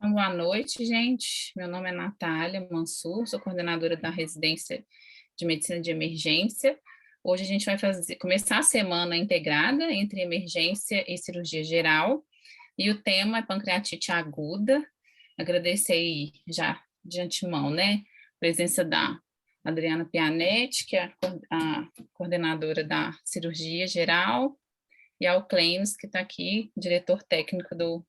Então, boa noite, gente. Meu nome é Natália Mansur, sou coordenadora da residência de medicina de emergência. Hoje a gente vai começar a semana integrada entre emergência e cirurgia geral, e o tema é pancreatite aguda. Agradecer aí já de antemão, né, a presença da Adriana Pianetti, que é a coordenadora da cirurgia geral, e ao Clemes, que está aqui, diretor técnico do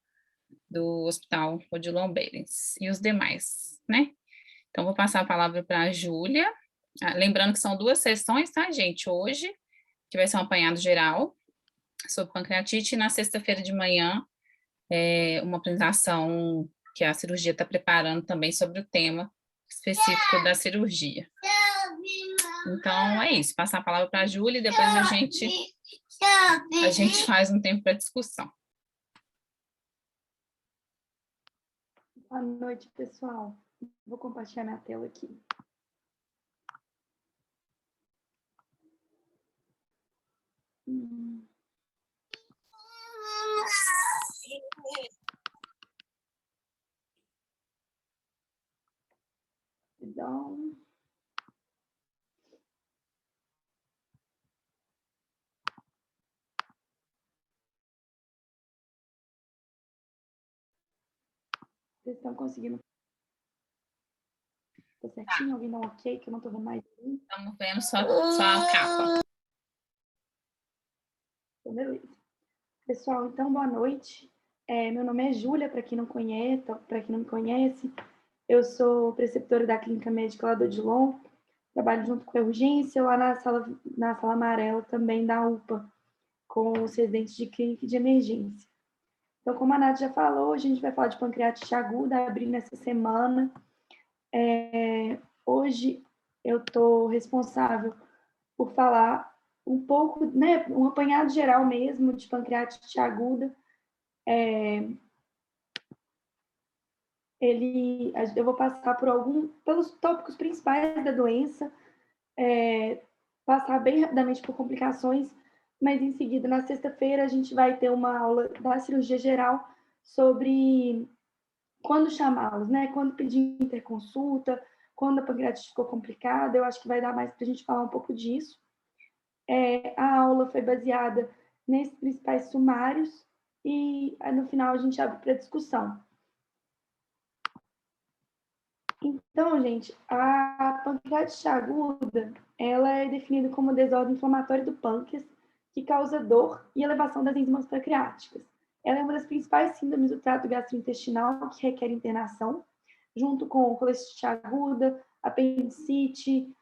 Hospital Odilon Berens, e os demais, né? Então, vou passar a palavra para a Júlia. Lembrando que são duas sessões, tá, gente? Hoje, que vai ser um apanhado geral sobre pancreatite, e na sexta-feira de manhã, uma apresentação que a cirurgia está preparando também sobre o tema específico da cirurgia. Então, é isso. Passar a palavra para a Júlia e depois a gente faz um tempo para discussão. Boa noite, pessoal. Vou compartilhar minha tela aqui. Perdão. Vocês estão conseguindo? Tá certinho? Alguém dá um ok, que eu não tô vendo mais. Estamos vendo só a capa. Então, beleza. Pessoal, então, boa noite. Meu nome é Júlia, para quem não me conhece. Eu sou preceptora da Clínica Médica lá do Odilon. Trabalho junto com a urgência, lá na sala amarela também da UPA, com os residentes de clínica e de emergência. Então, como a Nath já falou, a gente vai falar de pancreatite aguda, abrindo essa semana. Hoje eu estou responsável por falar um pouco, né, um apanhado geral mesmo de pancreatite aguda. Eu vou passar pelos tópicos principais da doença, passar bem rapidamente por complicações, mas em seguida, na sexta-feira, a gente vai ter uma aula da cirurgia geral sobre quando chamá-los, né? Quando pedir interconsulta, quando a pancreatite ficou complicada. Eu acho que vai dar mais para a gente falar um pouco disso. A aula foi baseada nesses principais sumários e no final a gente abre para discussão. Então, gente, a pancreatite aguda, ela é definida como desordem inflamatória do pâncreas que causa dor e elevação das enzimas pancreáticas. Ela é uma das principais síndromes do trato gastrointestinal que requer internação, junto com colestite aguda, apendicite,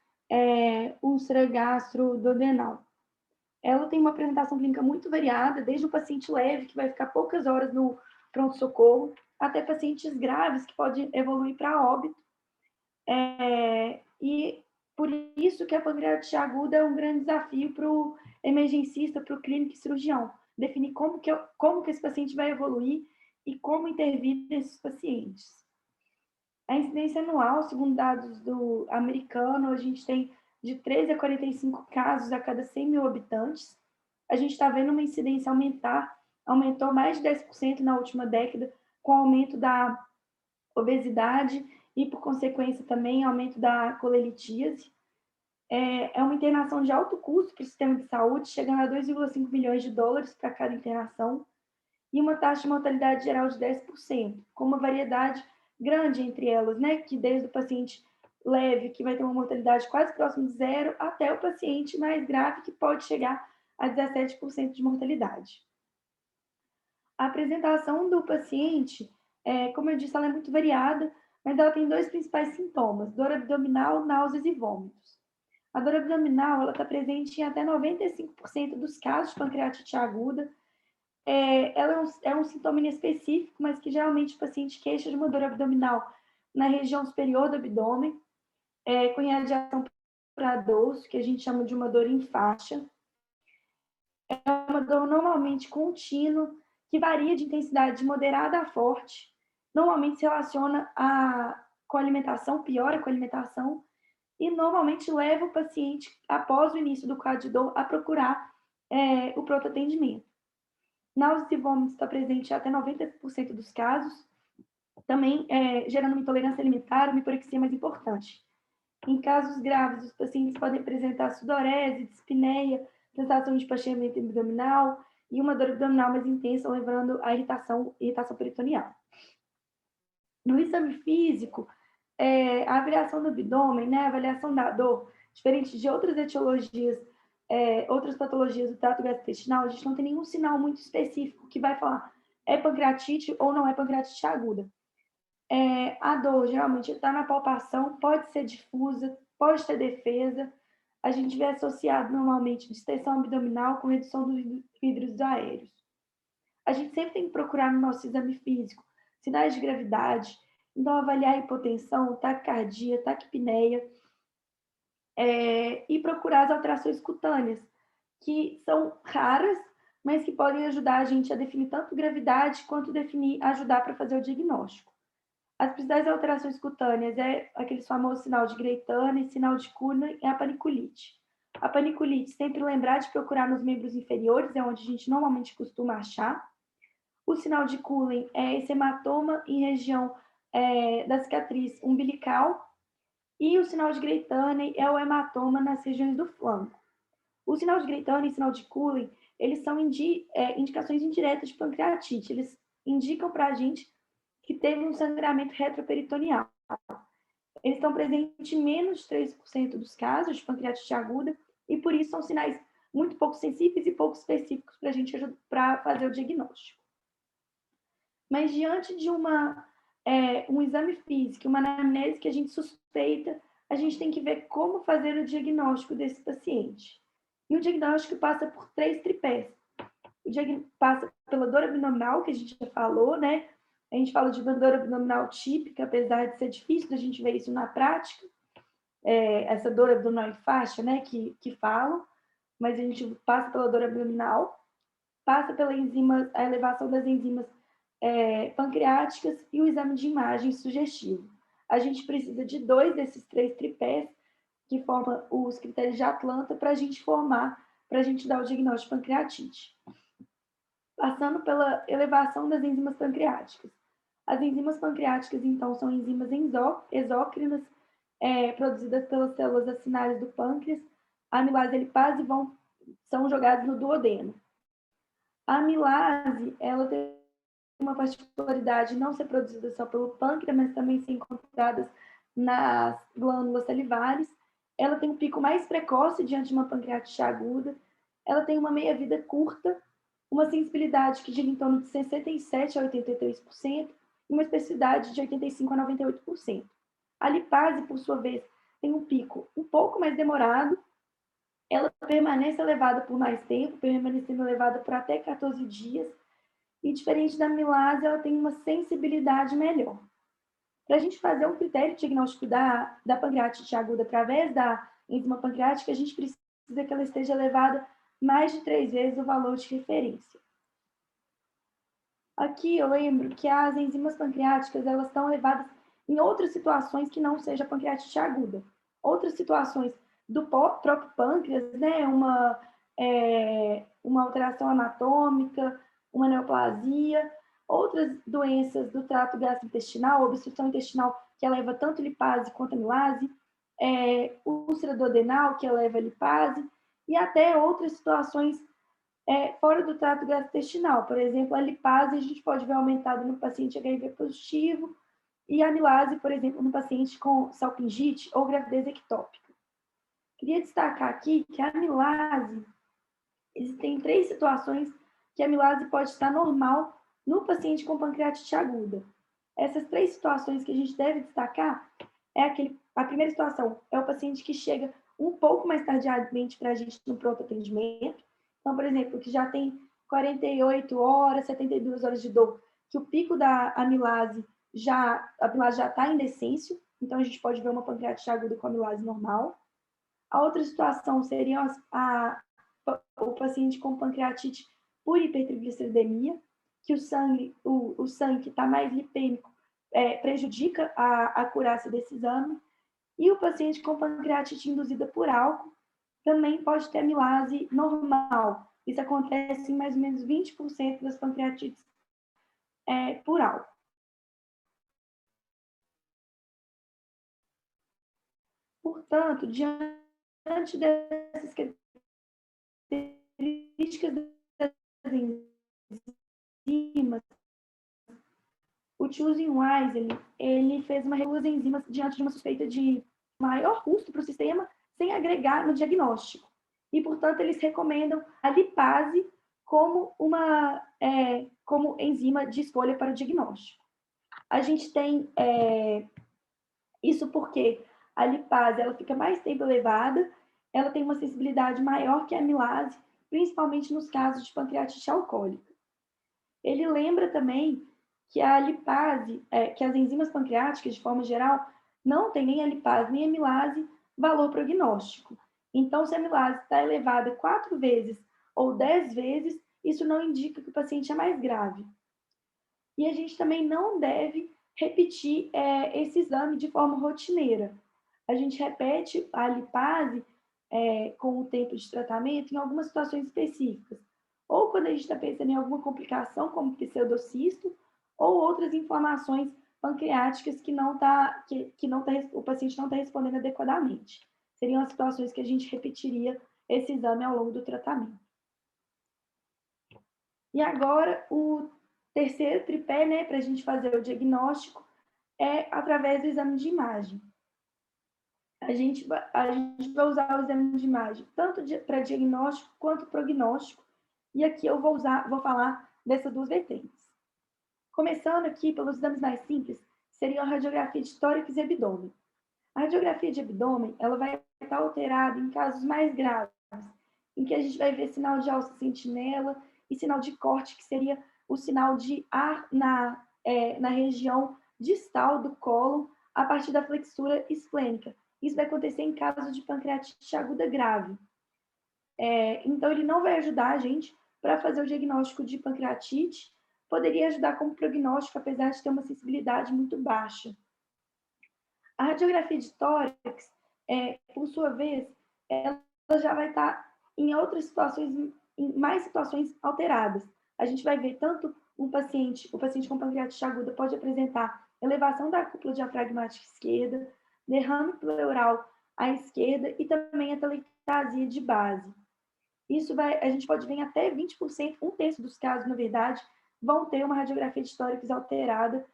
úlcera gastroduodenal. Ela tem uma apresentação clínica muito variada, desde o paciente leve, que vai ficar poucas horas no pronto-socorro, até pacientes graves, que podem evoluir para óbito. E por isso que a pancreatite aguda é um grande desafio para o emergencista, para o clínico e cirurgião, definir como que esse paciente vai evoluir e como intervir nesses pacientes. A incidência anual, segundo dados do americano, a gente tem de 13 a 45 casos a cada 100 mil habitantes. A gente está vendo uma incidência aumentou mais de 10% na última década, com o aumento da obesidade e, por consequência, também aumento da colelitíase. É uma internação de alto custo para o sistema de saúde, chegando a 2,5 milhões de dólares para cada internação, e uma taxa de mortalidade geral de 10%, com uma variedade grande entre elas, né? Que desde o paciente leve, que vai ter uma mortalidade quase próxima de zero, até o paciente mais grave, que pode chegar a 17% de mortalidade. A apresentação do paciente, como eu disse, ela é muito variada, mas ela tem dois principais sintomas: dor abdominal, náuseas e vômitos. A dor abdominal, ela está presente em até 95% dos casos de pancreatite aguda. Ela é um sintoma inespecífico, mas que geralmente o paciente queixa de uma dor abdominal na região superior do abdômen, com radiação para dorso, que a gente chama de uma dor em faixa. É uma dor normalmente contínua, que varia de intensidade moderada a forte, normalmente se relaciona com a alimentação, piora com a alimentação, e normalmente leva o paciente, após o início do quadro de dor, a procurar o pronto atendimento. Náuseas e vômitos está presente em até 90% dos casos. também gerando uma intolerância alimentar, uma hiporexia mais importante. Em casos graves, os pacientes podem apresentar sudorese, dispneia, sensação de empachamento abdominal e uma dor abdominal mais intensa, levando à irritação peritoneal. No exame físico, a avaliação do abdômen, né, a avaliação da dor, diferente de outras etiologias, outras patologias do trato gastrointestinal, a gente não tem nenhum sinal muito específico que vai falar é pancreatite ou não é pancreatite aguda. A dor geralmente está na palpação, pode ser difusa, pode ter defesa. A gente vê associado normalmente distensão abdominal com redução dos vidros aéreos. A gente sempre tem que procurar no nosso exame físico sinais de gravidade, então avaliar a hipotensão, taquicardia, taquipneia, e procurar as alterações cutâneas, que são raras, mas que podem ajudar a gente a definir tanto gravidade quanto ajudar para fazer o diagnóstico. As principais alterações cutâneas é aquele famoso sinal de Greytane, sinal de Kuhn e a paniculite. A paniculite, sempre lembrar de procurar nos membros inferiores, é onde a gente normalmente costuma achar. O sinal de Kuhn é esse hematoma em região da cicatriz umbilical. E o sinal de Greytane é o hematoma nas regiões do flanco. O sinal de Greytane e o sinal de Kuhn, eles são indicações indiretas de pancreatite. Eles indicam para a gente que teve um sangramento retroperitoneal. Eles estão presentes em menos de 3% dos casos de pancreatite aguda e, por isso, são sinais muito pouco sensíveis e pouco específicos para a gente fazer o diagnóstico. Mas, diante de um exame físico, uma anamnese que a gente suspeita, a gente tem que ver como fazer o diagnóstico desse paciente. E o diagnóstico passa por 3 tripés. O diagnóstico passa pela dor abdominal, que a gente já falou, né? A gente fala de dor abdominal típica, apesar de ser difícil da gente ver isso na prática, essa dor abdominal em faixa, né, que falam, mas a gente passa pela dor abdominal, passa pela a elevação das enzimas pancreáticas e o exame de imagem sugestivo. A gente precisa de 2 desses 3 tripés, que formam os critérios de Atlanta, para a gente dar o diagnóstico de pancreatite. Passando pela elevação das enzimas pancreáticas. As enzimas pancreáticas, então, são enzimas exócrinas produzidas pelas células acinárias do pâncreas. A amilase e a lipase são jogadas no duodeno. A amilase, ela tem uma particularidade de não ser produzida só pelo pâncreas, mas também ser encontradas nas glândulas salivares. Ela tem um pico mais precoce diante de uma pancreatite aguda. Ela tem uma meia-vida curta, uma sensibilidade que gira em torno de 67% a 83%, e uma especificidade de 85% a 98%. A lipase, por sua vez, tem um pico um pouco mais demorado, ela permanece elevada por mais tempo, permanecendo elevada por até 14 dias, e diferente da amilase, ela tem uma sensibilidade melhor. Para a gente fazer um critério diagnóstico da pancreatite aguda através da enzima pancreática, a gente precisa que ela esteja elevada mais de 3 vezes o valor de referência. Aqui eu lembro que as enzimas pancreáticas elas estão elevadas em outras situações que não seja pancreatite aguda. Outras situações do próprio pâncreas, né? Uma alteração anatômica, uma neoplasia, outras doenças do trato gastrointestinal, obstrução intestinal que eleva tanto lipase quanto amilase, úlcera duodenal que eleva lipase, e até outras situações fora do trato gastrointestinal. Por exemplo, a lipase a gente pode ver aumentado no paciente HIV positivo e a amilase, por exemplo, no paciente com salpingite ou gravidez ectópica. Queria destacar aqui que a amilase, existem 3 situações que a amilase pode estar normal no paciente com pancreatite aguda. Essas 3 situações que a gente deve destacar a primeira situação é o paciente que chega um pouco mais tardiamente para a gente no pronto atendimento. Então, por exemplo, que já tem 48 horas, 72 horas de dor, que o pico da amilase já está em decêncio, então a gente pode ver uma pancreatite aguda com amilase normal. A outra situação seria o paciente com pancreatite por hipertrigliceridemia, que o sangue que está mais lipêmico prejudica a acurácia desse exame. E o paciente com pancreatite induzida por álcool também pode ter amilase normal. Isso acontece em mais ou menos 20% das pancreatites por álcool. Portanto, diante dessas características das enzimas, o Choosing Wisely, ele fez duas enzimas diante de uma suspeita de maior custo para o sistema, sem agregar no diagnóstico. E, portanto, eles recomendam a lipase como como enzima de escolha para o diagnóstico. A gente tem isso porque a lipase ela fica mais tempo elevada, ela tem uma sensibilidade maior que a amilase, principalmente nos casos de pancreatite alcoólica. Ele lembra também que a lipase, que as enzimas pancreáticas, de forma geral, não tem nem a lipase nem a amilase valor prognóstico. Então, se a amilase está elevada 4 vezes ou 10 vezes, isso não indica que o paciente é mais grave. E a gente também não deve repetir esse exame de forma rotineira. A gente repete a lipase com o tempo de tratamento em algumas situações específicas. Ou quando a gente está pensando em alguma complicação, como pseudocisto, ou outras inflamações pancreáticas que o paciente não está respondendo adequadamente. Seriam as situações que a gente repetiria esse exame ao longo do tratamento. E agora, o terceiro tripé, né, para a gente fazer o diagnóstico, é através do exame de imagem. A gente vai usar o exame de imagem tanto para diagnóstico quanto prognóstico. E aqui eu vou falar dessas duas vertentes. Começando aqui pelos exames mais simples, seria a radiografia de tórax e abdômen. A radiografia de abdômen, ela vai estar alterada em casos mais graves, em que a gente vai ver sinal de alça sentinela e sinal de corte, que seria o sinal de ar na região distal do cólon, a partir da flexura esplênica. Isso vai acontecer em caso de pancreatite aguda grave. Então, ele não vai ajudar a gente para fazer o diagnóstico de pancreatite, poderia ajudar como prognóstico, apesar de ter uma sensibilidade muito baixa. A radiografia de tórax, por sua vez, ela já vai estar em outras situações, em mais situações alteradas. A gente vai ver tanto o paciente com pancreatite aguda pode apresentar elevação da cúpula diafragmática esquerda, derrame pleural à esquerda e também a telectasia de base. A gente pode ver em até 20%, um terço dos casos, na verdade, vão ter uma radiografia de tórax alterada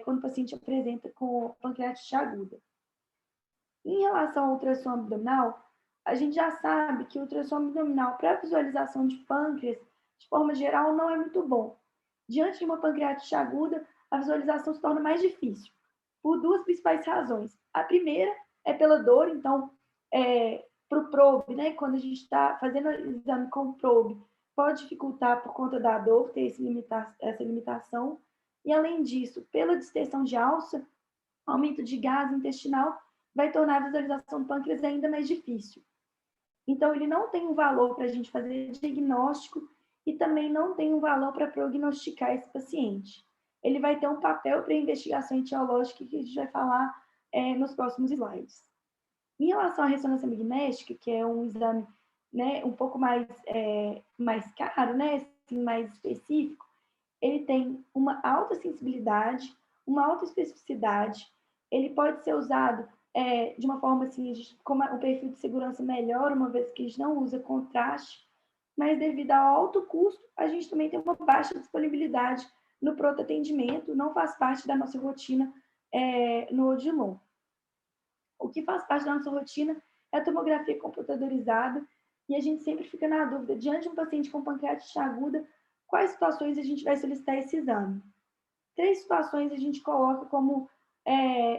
quando o paciente apresenta com pancreatite aguda. Em relação ao ultrassom abdominal, a gente já sabe que o ultrassom abdominal para visualização de pâncreas, de forma geral, não é muito bom. Diante de uma pancreatite aguda, a visualização se torna mais difícil, por duas principais razões. A primeira é pela dor, então, para o probe, né, quando a gente está fazendo o exame com o probe, pode dificultar por conta da dor, ter essa limitação. E, além disso, pela distensão de alça, aumento de gás intestinal vai tornar a visualização do pâncreas ainda mais difícil. Então, ele não tem um valor para a gente fazer diagnóstico e também não tem um valor para prognosticar esse paciente. Ele vai ter um papel para investigação etiológica que a gente vai falar nos próximos slides. Em relação à ressonância magnética, que é um exame, né, um pouco mais caro, né, assim, mais específico, ele tem uma alta sensibilidade, uma alta especificidade, ele pode ser usado de uma forma assim, como o perfil de segurança melhor, uma vez que a gente não usa contraste, mas devido ao alto custo, a gente também tem uma baixa disponibilidade no pronto atendimento, não faz parte da nossa rotina no Odilon. O que faz parte da nossa rotina é a tomografia computadorizada, e a gente sempre fica na dúvida, diante de um paciente com pancreatite aguda, quais situações a gente vai solicitar esse exame? 3 situações a gente coloca como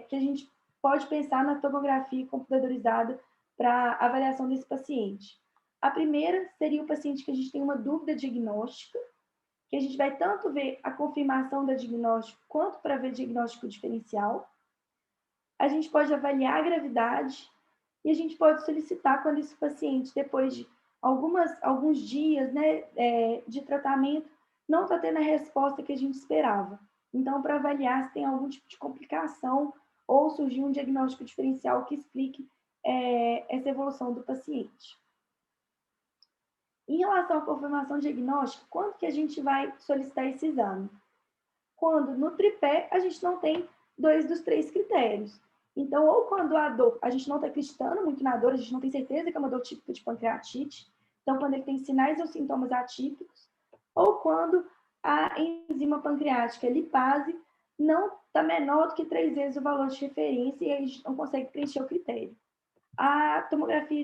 que a gente pode pensar na tomografia computadorizada para avaliação desse paciente. A primeira seria o paciente que a gente tem uma dúvida diagnóstica, que a gente vai tanto ver a confirmação da diagnóstico quanto para ver diagnóstico diferencial. A gente pode avaliar a gravidade e a gente pode solicitar quando esse paciente, depois de alguns dias, né, de tratamento, não está tendo a resposta que a gente esperava. Então, para avaliar se tem algum tipo de complicação ou surgir um diagnóstico diferencial que explique essa evolução do paciente. Em relação à confirmação diagnóstica, quando que a gente vai solicitar esse exame? Quando no tripé a gente não tem 2 dos 3 critérios. Então, ou quando a dor, a gente não está acreditando muito na dor, a gente não tem certeza que é uma dor típica de pancreatite, então quando ele tem sinais ou sintomas atípicos, ou quando a enzima pancreática lipase não está menor do que 3 vezes o valor de referência e a gente não consegue preencher o critério. A tomografia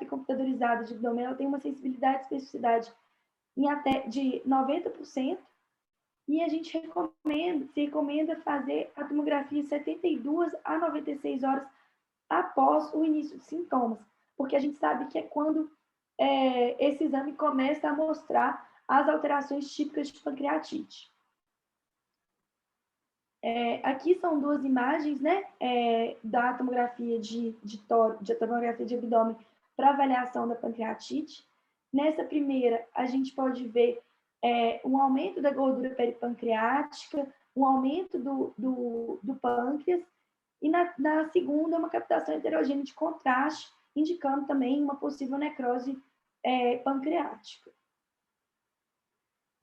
computadorizada de abdômen ela tem uma sensibilidade e especificidade em até de 90%, e a gente recomenda fazer a tomografia 72 a 96 horas após o início de sintomas, porque a gente sabe que é quando esse exame começa a mostrar as alterações típicas de pancreatite. Aqui são duas imagens, né, da tomografia de tomografia de abdômen para avaliação da pancreatite. Nessa primeira, a gente pode ver um aumento da gordura peripancreática, um aumento do pâncreas, e na segunda, uma captação heterogênea de contraste, indicando também uma possível necrose pancreática.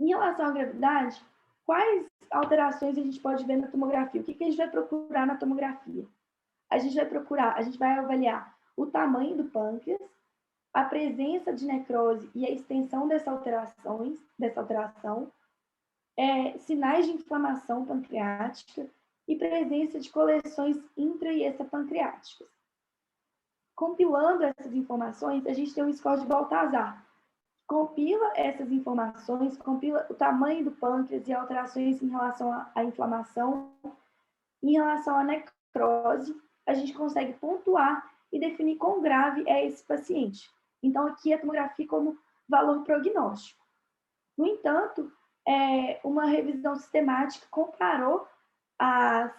Em relação à gravidade, quais alterações a gente pode ver na tomografia? O que a gente vai procurar na tomografia? A gente vai avaliar o tamanho do pâncreas, a presença de necrose e a extensão dessa alteração, sinais de inflamação pancreática e presença de coleções intra- e extrapancreáticas. Compilando essas informações, a gente tem um score de Baltazar. Compila essas informações, compila o tamanho do pâncreas e alterações em relação à inflamação. Em relação à necrose, a gente consegue pontuar e definir quão grave é esse paciente. Então, aqui a tomografia como valor prognóstico. No entanto, uma revisão sistemática comparou a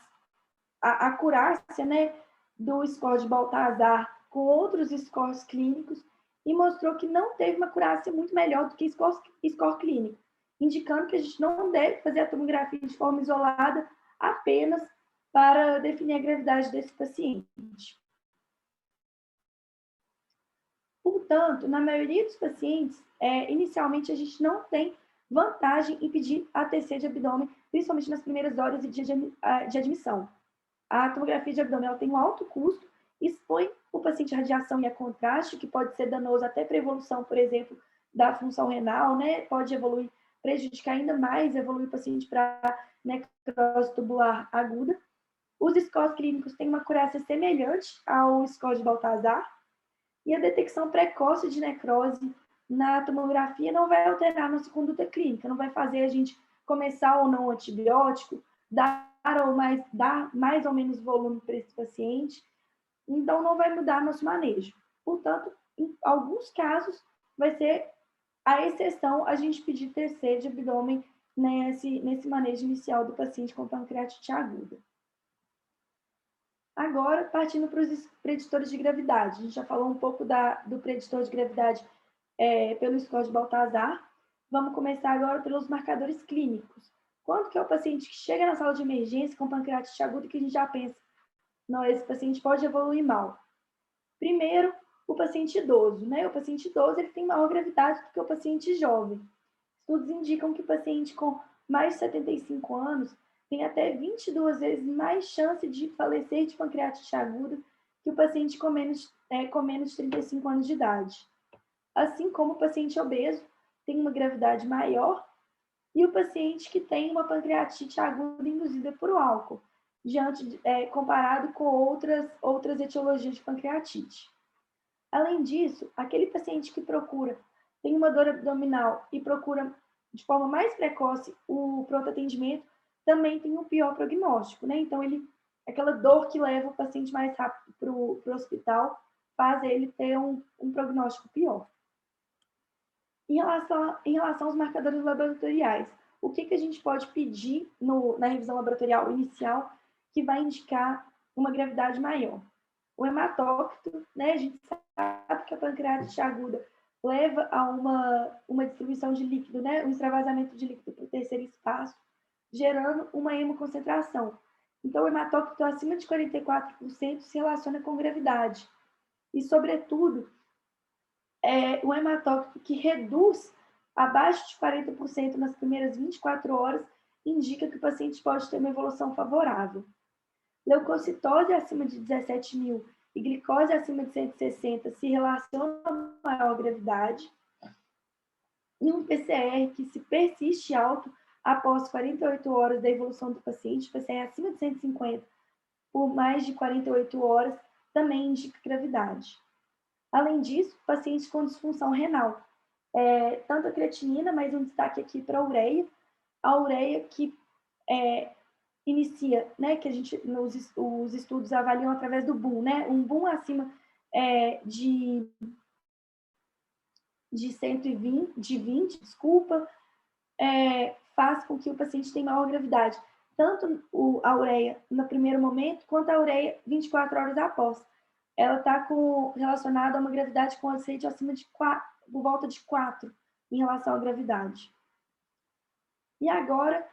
acurácia, né, do score de Baltazar com outros scores clínicos e mostrou que não teve uma acurácia muito melhor do que score clínico, indicando que a gente não deve fazer a tomografia de forma isolada apenas para definir a gravidade desse paciente. Portanto, na maioria dos pacientes, inicialmente a gente não tem vantagem em pedir ATC de abdômen, principalmente nas primeiras horas de admissão. A tomografia de abdômen tem um alto custo, expõe o paciente à radiação e a contraste, que pode ser danoso até para a evolução, por exemplo, da função renal, né? Pode evoluir, prejudicar ainda mais, evoluir o paciente para necrose tubular aguda. Os scores clínicos têm uma acurácia semelhante ao score de Baltazar, e a detecção precoce de necrose na tomografia não vai alterar a nossa conduta clínica, não vai fazer a gente começar ou não o antibiótico, dar mais ou menos volume para esse paciente, então não vai mudar nosso manejo. Portanto, em alguns casos, vai ser a exceção a gente pedir TC de abdômen nesse manejo inicial do paciente com pancreatite aguda. Agora, partindo para os preditores de gravidade. A gente já falou um pouco do preditor de gravidade pelo score de Baltazar. Vamos começar agora pelos marcadores clínicos. Quando que é o paciente que chega na sala de emergência com pancreatite aguda que a gente já pensa, não, esse paciente pode evoluir mal? Primeiro, o paciente idoso, né? O paciente idoso ele tem maior gravidade do que o paciente jovem. Estudos indicam que o paciente com mais de 75 anos tem até 22 vezes mais chance de falecer de pancreatite aguda que o paciente com menos de 35 anos de idade. Assim como o paciente obeso tem uma gravidade maior e o paciente que tem uma pancreatite aguda induzida por álcool, comparado com outras etiologias de pancreatite. Além disso, aquele paciente que tem uma dor abdominal e procura de forma mais precoce o pronto atendimento, também tem um pior prognóstico, né? Então, aquela dor que leva o paciente mais rápido para o hospital faz ele ter um prognóstico pior. Em relação aos marcadores laboratoriais, o que a gente pode pedir na revisão laboratorial inicial que vai indicar uma gravidade maior? O hematócrito, né? A gente sabe que a pancreatite aguda leva a uma distribuição de líquido, né? Um extravasamento de líquido para o terceiro espaço, gerando uma hemoconcentração. Então, o hematócrito acima de 44% se relaciona com gravidade. E, sobretudo, o hematócrito que reduz abaixo de 40% nas primeiras 24 horas indica que o paciente pode ter uma evolução favorável. Leucocitose acima de 17 mil e glicose acima de 160 se relacionam a maior gravidade. E um PCR que se persiste alto após 48 horas da evolução do paciente, PCR acima de 150 por mais de 48 horas, também indica gravidade. Além disso, pacientes com disfunção renal, tanto a creatinina, mas um destaque aqui para a ureia que inicia, né, que a gente, os estudos avaliam através do BUN, né, um BUN acima de 20, faz com que o paciente tenha maior gravidade, tanto a ureia no primeiro momento, quanto a ureia 24 horas após. Ela está relacionada a uma gravidade com aceite acima de 4, por volta de 4, em relação à gravidade. E agora,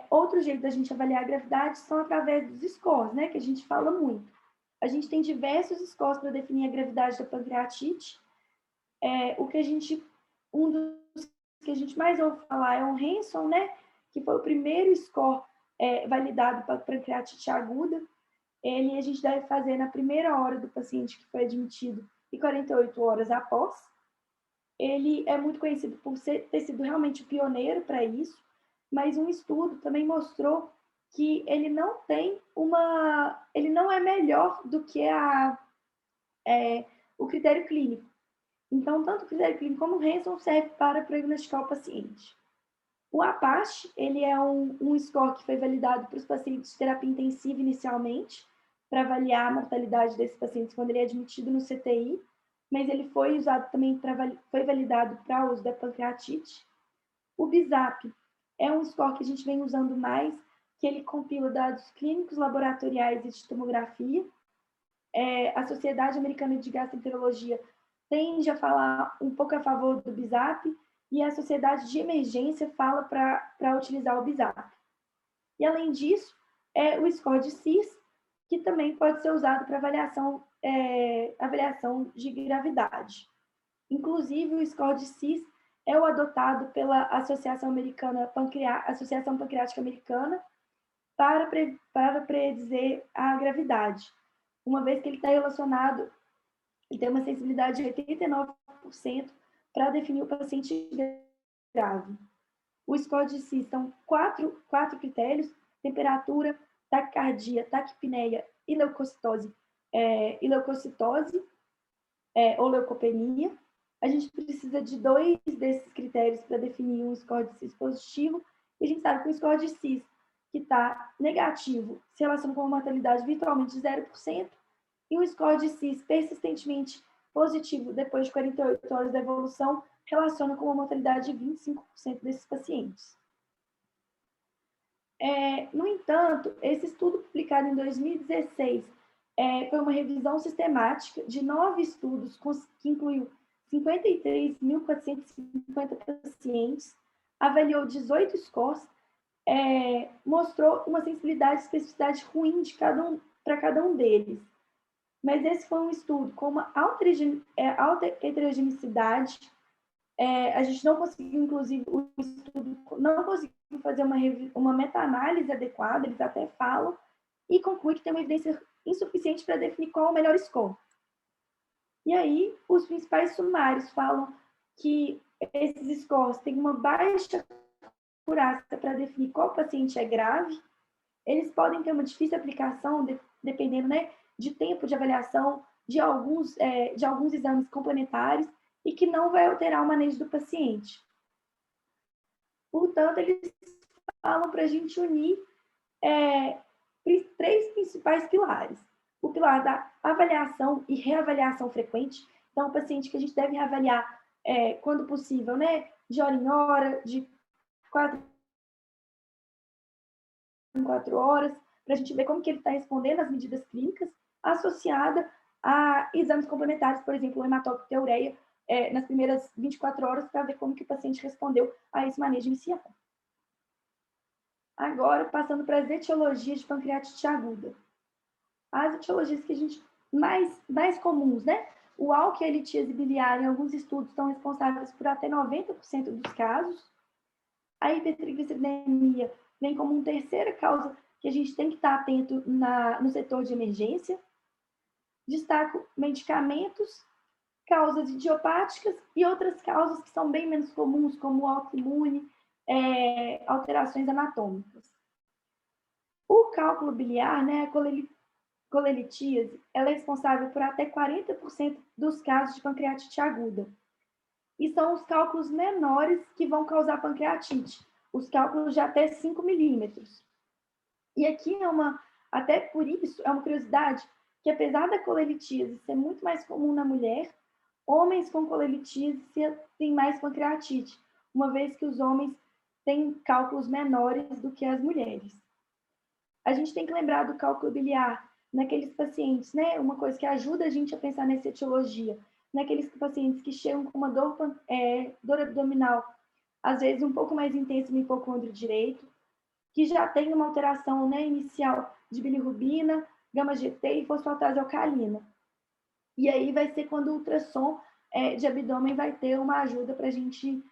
outro jeito da gente avaliar a gravidade são através dos scores, né, que a gente fala muito. A gente tem diversos scores para definir a gravidade da pancreatite. Um dos que a gente mais ouve falar é o Hanson, né, que foi o primeiro score validado para pancreatite aguda. A gente deve fazer na primeira hora do paciente que foi admitido e 48 horas após. Ele é muito conhecido por ter sido realmente pioneiro para isso, mas um estudo também mostrou que ele não é melhor do que o critério clínico. Então, tanto o critério clínico como o Hanson serve para diagnosticar o paciente. O APACHE, ele é um score que foi validado para os pacientes de terapia intensiva inicialmente, para avaliar a mortalidade desses pacientes quando ele é admitido no CTI, mas ele foi usado também foi validado para o uso da pancreatite. O BISAP é um score que a gente vem usando mais, que ele compila dados clínicos, laboratoriais e de tomografia. A Sociedade Americana de Gastroenterologia tende a falar um pouco a favor do BISAP, e a Sociedade de Emergência fala para utilizar o BISAP. E, além disso, o score de CIS, que também pode ser usado para avaliação de gravidade. Inclusive, o score de CIS é o adotado pela Associação Pancreática Americana para predizer a gravidade, uma vez que ele está relacionado e tem uma sensibilidade de 89% para definir o paciente grave. O score de CIS são quatro critérios: temperatura, taquicardia, taquipneia e leucocitose, ou leucopenia. A gente precisa de 2 desses critérios para definir um score de CIS positivo, e a gente sabe que o score de CIS que está negativo se relaciona com uma mortalidade virtualmente de 0%, e um score de CIS persistentemente positivo depois de 48 horas da evolução relaciona com uma mortalidade de 25% desses pacientes. No entanto, esse estudo publicado em 2016 foi uma revisão sistemática de 9 estudos que incluiu 53.450 pacientes, avaliou 18 scores, mostrou uma sensibilidade e especificidade ruim para cada um deles. Mas esse foi um estudo com uma alta heterogeneidade. A gente não conseguiu, inclusive, o estudo não conseguiu fazer uma meta-análise adequada, eles até falam, e conclui que tem uma evidência insuficiente para definir qual é o melhor score. E aí, os principais sumários falam que esses scores têm uma baixa acurácia para definir qual paciente é grave, eles podem ter uma difícil aplicação, dependendo, né, de tempo de avaliação de alguns exames complementares, e que não vai alterar o manejo do paciente. Portanto, eles falam para a gente unir 3 principais pilares. O pilar da avaliação e reavaliação frequente. Então, o paciente que a gente deve reavaliar quando possível, né, de hora em hora, de 4 em 4 horas, para a gente ver como que ele está respondendo às medidas clínicas, associada a exames complementares, por exemplo, o hematócrito e a ureia, nas primeiras 24 horas, para ver como que o paciente respondeu a esse manejo inicial. Agora, passando para as etiologias de pancreatite aguda. As etiologias que a gente mais comuns, né? O álcool e a litíase biliar, em alguns estudos, estão responsáveis por até 90% dos casos. A hipertrigliceridemia vem como uma terceira causa que a gente tem que estar atento no setor de emergência. Destaco medicamentos, causas idiopáticas e outras causas que são bem menos comuns, como autoimune, alterações anatômicas. O cálculo biliar, né, a colelitíase, ela é responsável por até 40% dos casos de pancreatite aguda. E são os cálculos menores que vão causar pancreatite, os cálculos de até 5 milímetros. E aqui até por isso, é uma curiosidade, que apesar da colelitíase ser muito mais comum na mulher, homens com colelitíase têm mais pancreatite, uma vez que os homens têm cálculos menores do que as mulheres. A gente tem que lembrar do cálculo biliar naqueles pacientes, né? Uma coisa que ajuda a gente a pensar nessa etiologia, naqueles pacientes que chegam com uma dor abdominal, às vezes um pouco mais intensa no hipocôndrio direito, que já tem uma alteração, né, inicial de bilirrubina, gama-GT e fosfatase alcalina. E aí vai ser quando o ultrassom de abdômen vai ter uma ajuda para a gente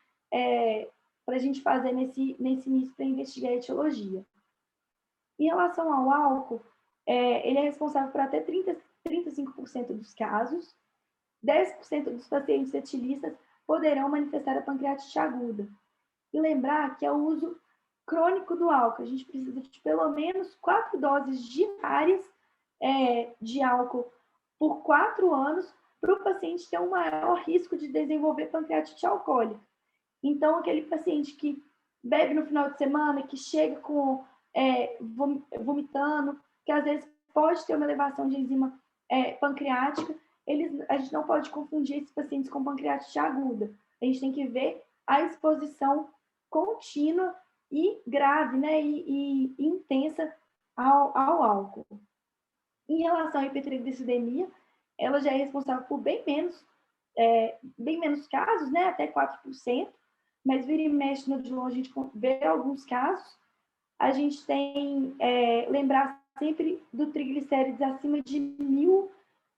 fazer nesse início para investigar a etiologia. Em relação ao álcool, ele é responsável por até 35% dos casos. 10% dos pacientes etilistas poderão manifestar a pancreatite aguda. E lembrar que é o uso crônico do álcool. A gente precisa de pelo menos 4 doses diárias de álcool por 4 anos para o paciente ter um maior risco de desenvolver pancreatite alcoólica. Então, aquele paciente que bebe no final de semana, que chega vomitando, que às vezes pode ter uma elevação de enzima pancreática, a gente não pode confundir esses pacientes com pancreatite aguda. A gente tem que ver a exposição contínua e grave, né, e intensa ao álcool. Em relação à hipertrigliceridemia, ela já é responsável por bem menos casos, né, até 4%, mas vira e mexe no de longe a gente vê alguns casos. A gente tem lembrar sempre do triglicérides acima de 1.000,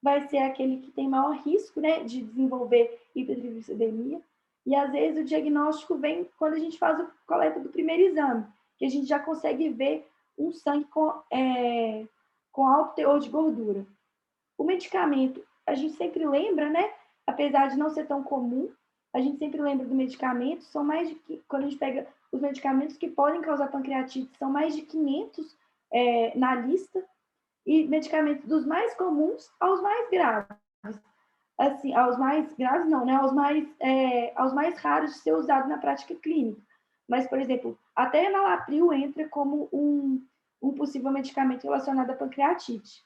vai ser aquele que tem maior risco, né, de desenvolver hipertrigliceridemia. E às vezes o diagnóstico vem quando a gente faz a coleta do primeiro exame, que a gente já consegue ver um sangue com alto teor de gordura. O medicamento, a gente sempre lembra, né, apesar de não ser tão comum, a gente sempre lembra do medicamento, são mais de quando a gente pega os medicamentos que podem causar pancreatite, são mais de 500 na lista, e medicamentos dos mais comuns aos mais graves. Assim, aos mais graves não, né? Aos mais raros de ser usado na prática clínica. Mas, por exemplo, até enalapril entra como um possível medicamento relacionado à pancreatite.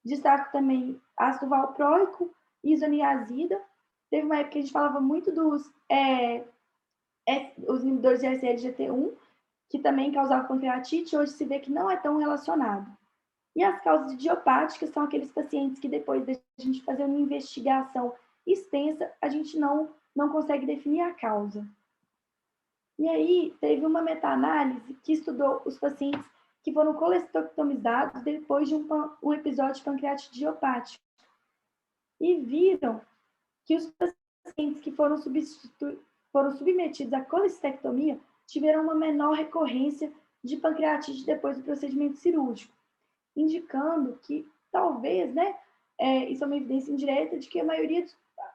Destaco também ácido valproico, isoniazida. Teve uma época que a gente falava muito dos os inibidores de SLGT1, que também causavam pancreatite, hoje se vê que não é tão relacionado. E as causas idiopáticas são aqueles pacientes que depois da gente fazer uma investigação extensa, a gente não consegue definir a causa. E aí teve uma meta-análise que estudou os pacientes que foram colestectomizados depois de um episódio de pancreatite idiopática. E viram que os pacientes que foram submetidos à colestectomia tiveram uma menor recorrência de pancreatite depois do procedimento cirúrgico, indicando que talvez, né, isso é uma evidência indireta de que a maioria,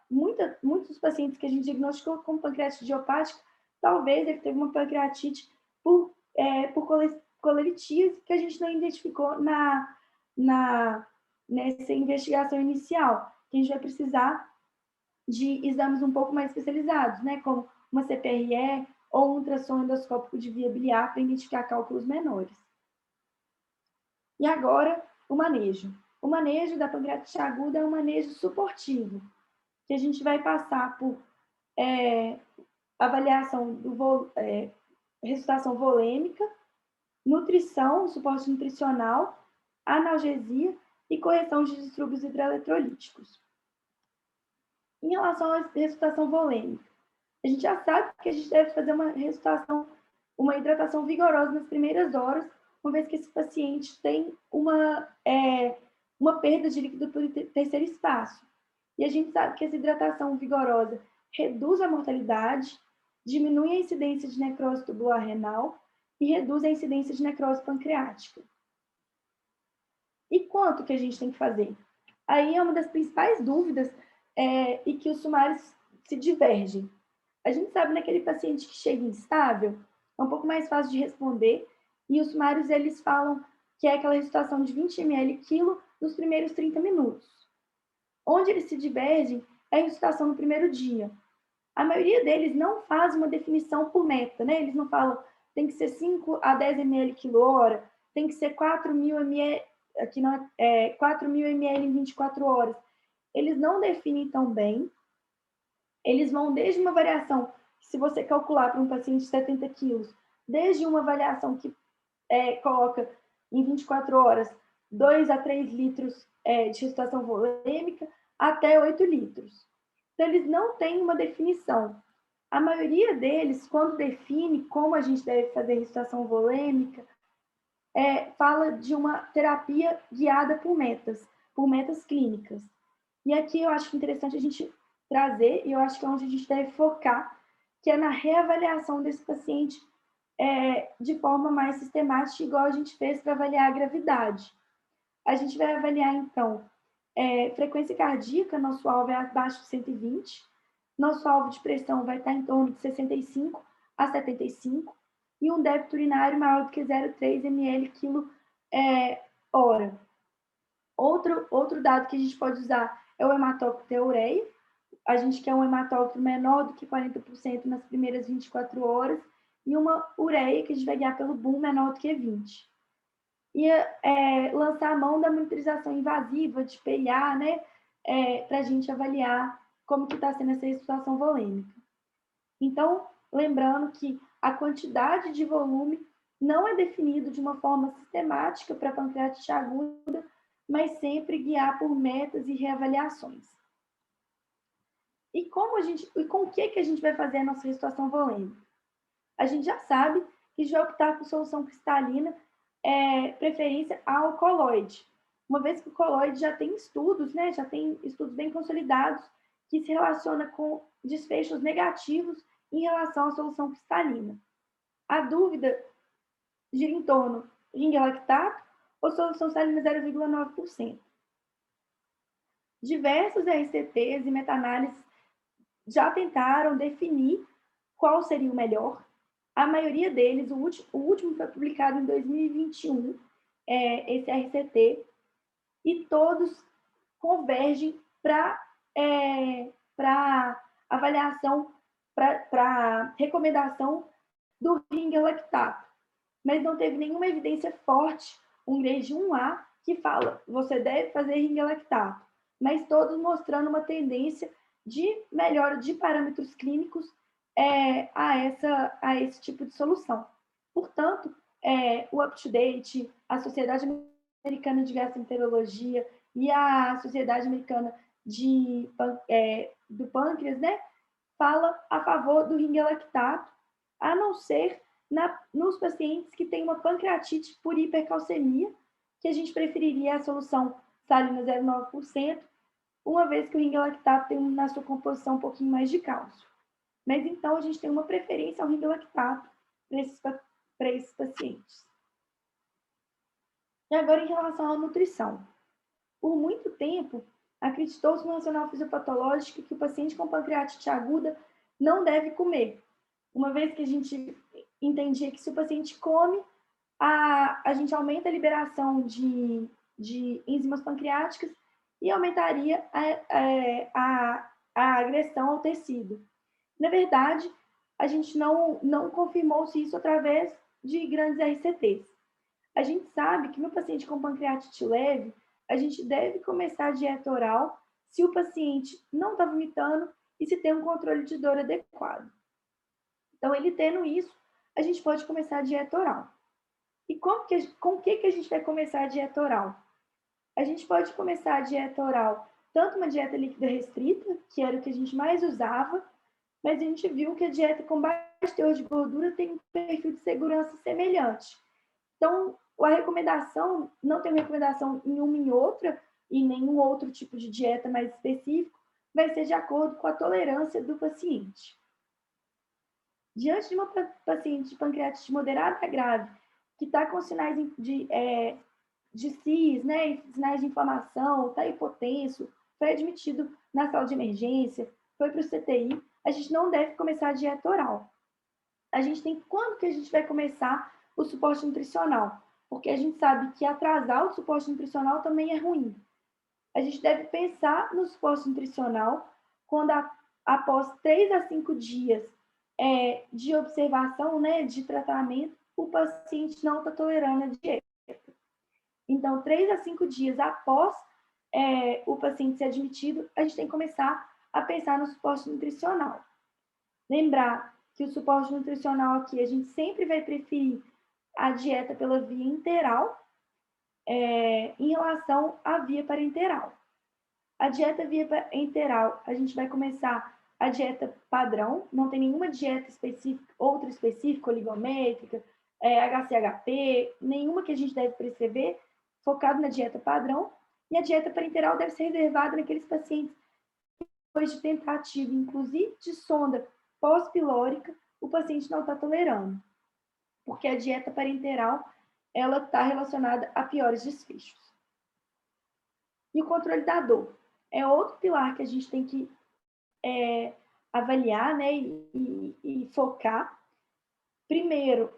muitos dos pacientes que a gente diagnosticou com pancreatite idiopática, talvez ele teve uma pancreatite por colelitíase que a gente não identificou nessa investigação inicial, que a gente vai precisar de exames um pouco mais especializados, né, como uma CPRE ou um ultrassom endoscópico de via biliar para identificar cálculos menores. E agora, o manejo. O manejo da pancreatite aguda é um manejo suportivo, que a gente vai passar por avaliação ressuscitação volêmica, nutrição, suporte nutricional, analgesia e correção de distúrbios hidroeletrolíticos. Em relação à ressuscitação volêmica, a gente já sabe que a gente deve fazer uma hidratação vigorosa nas primeiras horas, uma vez que esse paciente tem uma perda de líquido pelo terceiro espaço. E a gente sabe que essa hidratação vigorosa reduz a mortalidade, diminui a incidência de necrose tubular renal e reduz a incidência de necrose pancreática. E quanto que a gente tem que fazer? Aí é uma das principais dúvidas e que os sumários se divergem. A gente sabe naquele paciente que chega instável, é um pouco mais fácil de responder, e os sumários eles falam que é aquela situação de 20 ml quilo nos primeiros 30 minutos. Onde eles se divergem é a situação no primeiro dia. A maioria deles não faz uma definição por meta, né? Eles não falam tem que ser 5 a 10 ml quilo-hora, tem que ser 4.000 ml, aqui não, 4.000 ml em 24 horas. Eles não definem tão bem. Eles vão desde uma variação, se você calcular para um paciente de 70 quilos, desde uma variação que coloca em 24 horas 2 a 3 litros de ressuscitação volêmica, até 8 litros. Então, eles não têm uma definição. A maioria deles, quando define como a gente deve fazer ressuscitação volêmica, fala de uma terapia guiada por metas clínicas. E aqui eu acho interessante a gente trazer, e eu acho que é onde a gente deve focar, que é na reavaliação desse paciente de forma mais sistemática, igual a gente fez para avaliar a gravidade. A gente vai avaliar, então, frequência cardíaca, nosso alvo é abaixo de 120, nosso alvo de pressão vai estar em torno de 65 a 75, e um débito urinário maior do que 0,3 ml quilo hora. Outro dado que a gente pode usar é o hematócrito e a ureia. A gente quer um hematócrito menor do que 40% nas primeiras 24 horas e uma ureia que a gente vai guiar pelo BUM menor do que 20%. E lançar a mão da monitorização invasiva de PIA, né, para a gente avaliar como que está sendo essa ressuscitação volêmica. Então, lembrando que a quantidade de volume não é definido de uma forma sistemática para pancreatite aguda, mas sempre guiar por metas e reavaliações. E com o que a gente vai fazer a nossa ressuscitação volêmica? A gente já sabe que já optar por solução cristalina preferência ao coloide, uma vez que o coloide já tem estudos, né, já tem estudos bem consolidados que se relaciona com desfechos negativos em relação à solução cristalina. A dúvida gira em torno de ringue lactato ou solução salina 0,9%. Diversos RCTs e meta-análises já tentaram definir qual seria o melhor. A maioria deles, o último foi publicado em 2021, esse RCT, e todos convergem para avaliação, para recomendação do ringue lactato. Mas não teve nenhuma evidência forte, um grade 1A, que fala você deve fazer ringue lactato, mas todos mostrando uma tendência de melhora de parâmetros clínicos a esse tipo de solução. Portanto, o UpToDate, a Sociedade Americana de Gastroenterologia e a Sociedade Americana do Pâncreas, né, fala a favor do ringue lactato, a não ser nos pacientes que têm uma pancreatite por hipercalcemia, que a gente preferiria a solução salina 0,9%, uma vez que o ringue lactato tem na sua composição um pouquinho mais de cálcio. Mas então a gente tem uma preferência ao ringue lactato para esses pacientes. E agora em relação à nutrição. Por muito tempo, acreditou-se no racional fisiopatológico que o paciente com pancreatite aguda não deve comer, uma vez que a gente entendia que se o paciente come, a gente aumenta a liberação de enzimas pancreáticas e aumentaria a agressão ao tecido. Na verdade, a gente não confirmou-se isso através de grandes RCTs. A gente sabe que no paciente com pancreatite leve, a gente deve começar a dieta oral se o paciente não está vomitando e se tem um controle de dor adequado. Então, ele tendo isso, a gente pode começar a dieta oral. E com o que a gente vai começar a dieta oral? A gente pode começar a dieta oral, tanto uma dieta líquida restrita, que era o que a gente mais usava, mas a gente viu que a dieta com baixo teor de gordura tem um perfil de segurança semelhante. Então, a recomendação, não tem recomendação em uma e outra, e nenhum outro tipo de dieta mais específico, vai ser de acordo com a tolerância do paciente. Diante de uma paciente de pancreatite moderada a grave, que está com sinais de de CIS, né, sinais de inflamação, está hipotenso, foi admitido na sala de emergência, foi para o CTI, a gente não deve começar a dieta oral. Quando que a gente vai começar o suporte nutricional? Porque a gente sabe que atrasar o suporte nutricional também é ruim. A gente deve pensar no suporte nutricional quando, após 3 a 5 dias de observação, né, de tratamento, o paciente não está tolerando a dieta. Então, 3 a 5 dias após o paciente ser admitido, a gente tem que começar a pensar no suporte nutricional. Lembrar que o suporte nutricional aqui, a gente sempre vai preferir a dieta pela via enteral em relação à via parenteral. A dieta via enteral, a gente vai começar a dieta padrão, não tem nenhuma dieta específica, outra específica, oligométrica, HCHP, nenhuma que a gente deve prescrever, focado na dieta padrão, e a dieta parenteral deve ser reservada naqueles pacientes depois de tentativa, inclusive de sonda pós-pilórica, o paciente não está tolerando, porque a dieta parenteral ela está relacionada a piores desfechos. E o controle da dor é outro pilar que a gente tem que avaliar, né, e focar. Primeiro,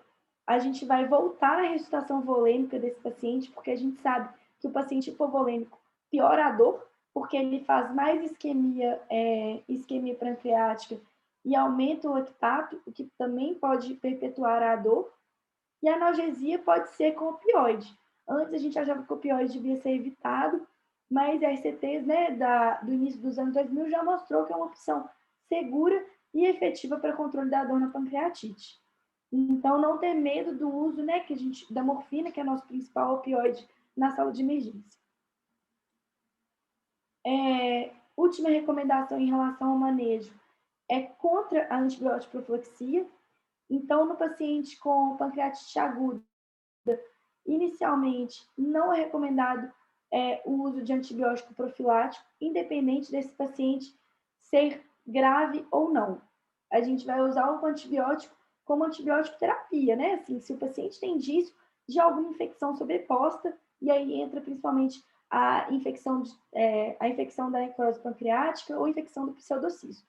a gente vai voltar à ressuscitação volêmica desse paciente, porque a gente sabe que o paciente hipovolêmico piora a dor, porque ele faz mais isquemia pancreática e aumenta o lactato, o que também pode perpetuar a dor. E a analgesia pode ser com opioide. Antes a gente achava que o opioide devia ser evitado, mas a RCTs, né, do início dos anos 2000 já mostrou que é uma opção segura e efetiva para controle da dor na pancreatite. Então, não ter medo do uso, né, da morfina, que é nosso principal opioide, na sala de emergência. Última recomendação em relação ao manejo é contra a antibiótico profilaxia. Então, no paciente com pancreatite aguda, inicialmente não é recomendado o uso de antibiótico profilático, independente desse paciente ser grave ou não. A gente vai usar o antibiótico como antibiótico terapia, né? Assim, se o paciente tem indício de alguma infecção sobreposta, e aí entra principalmente a infecção da necrose pancreática ou infecção do pseudocisto.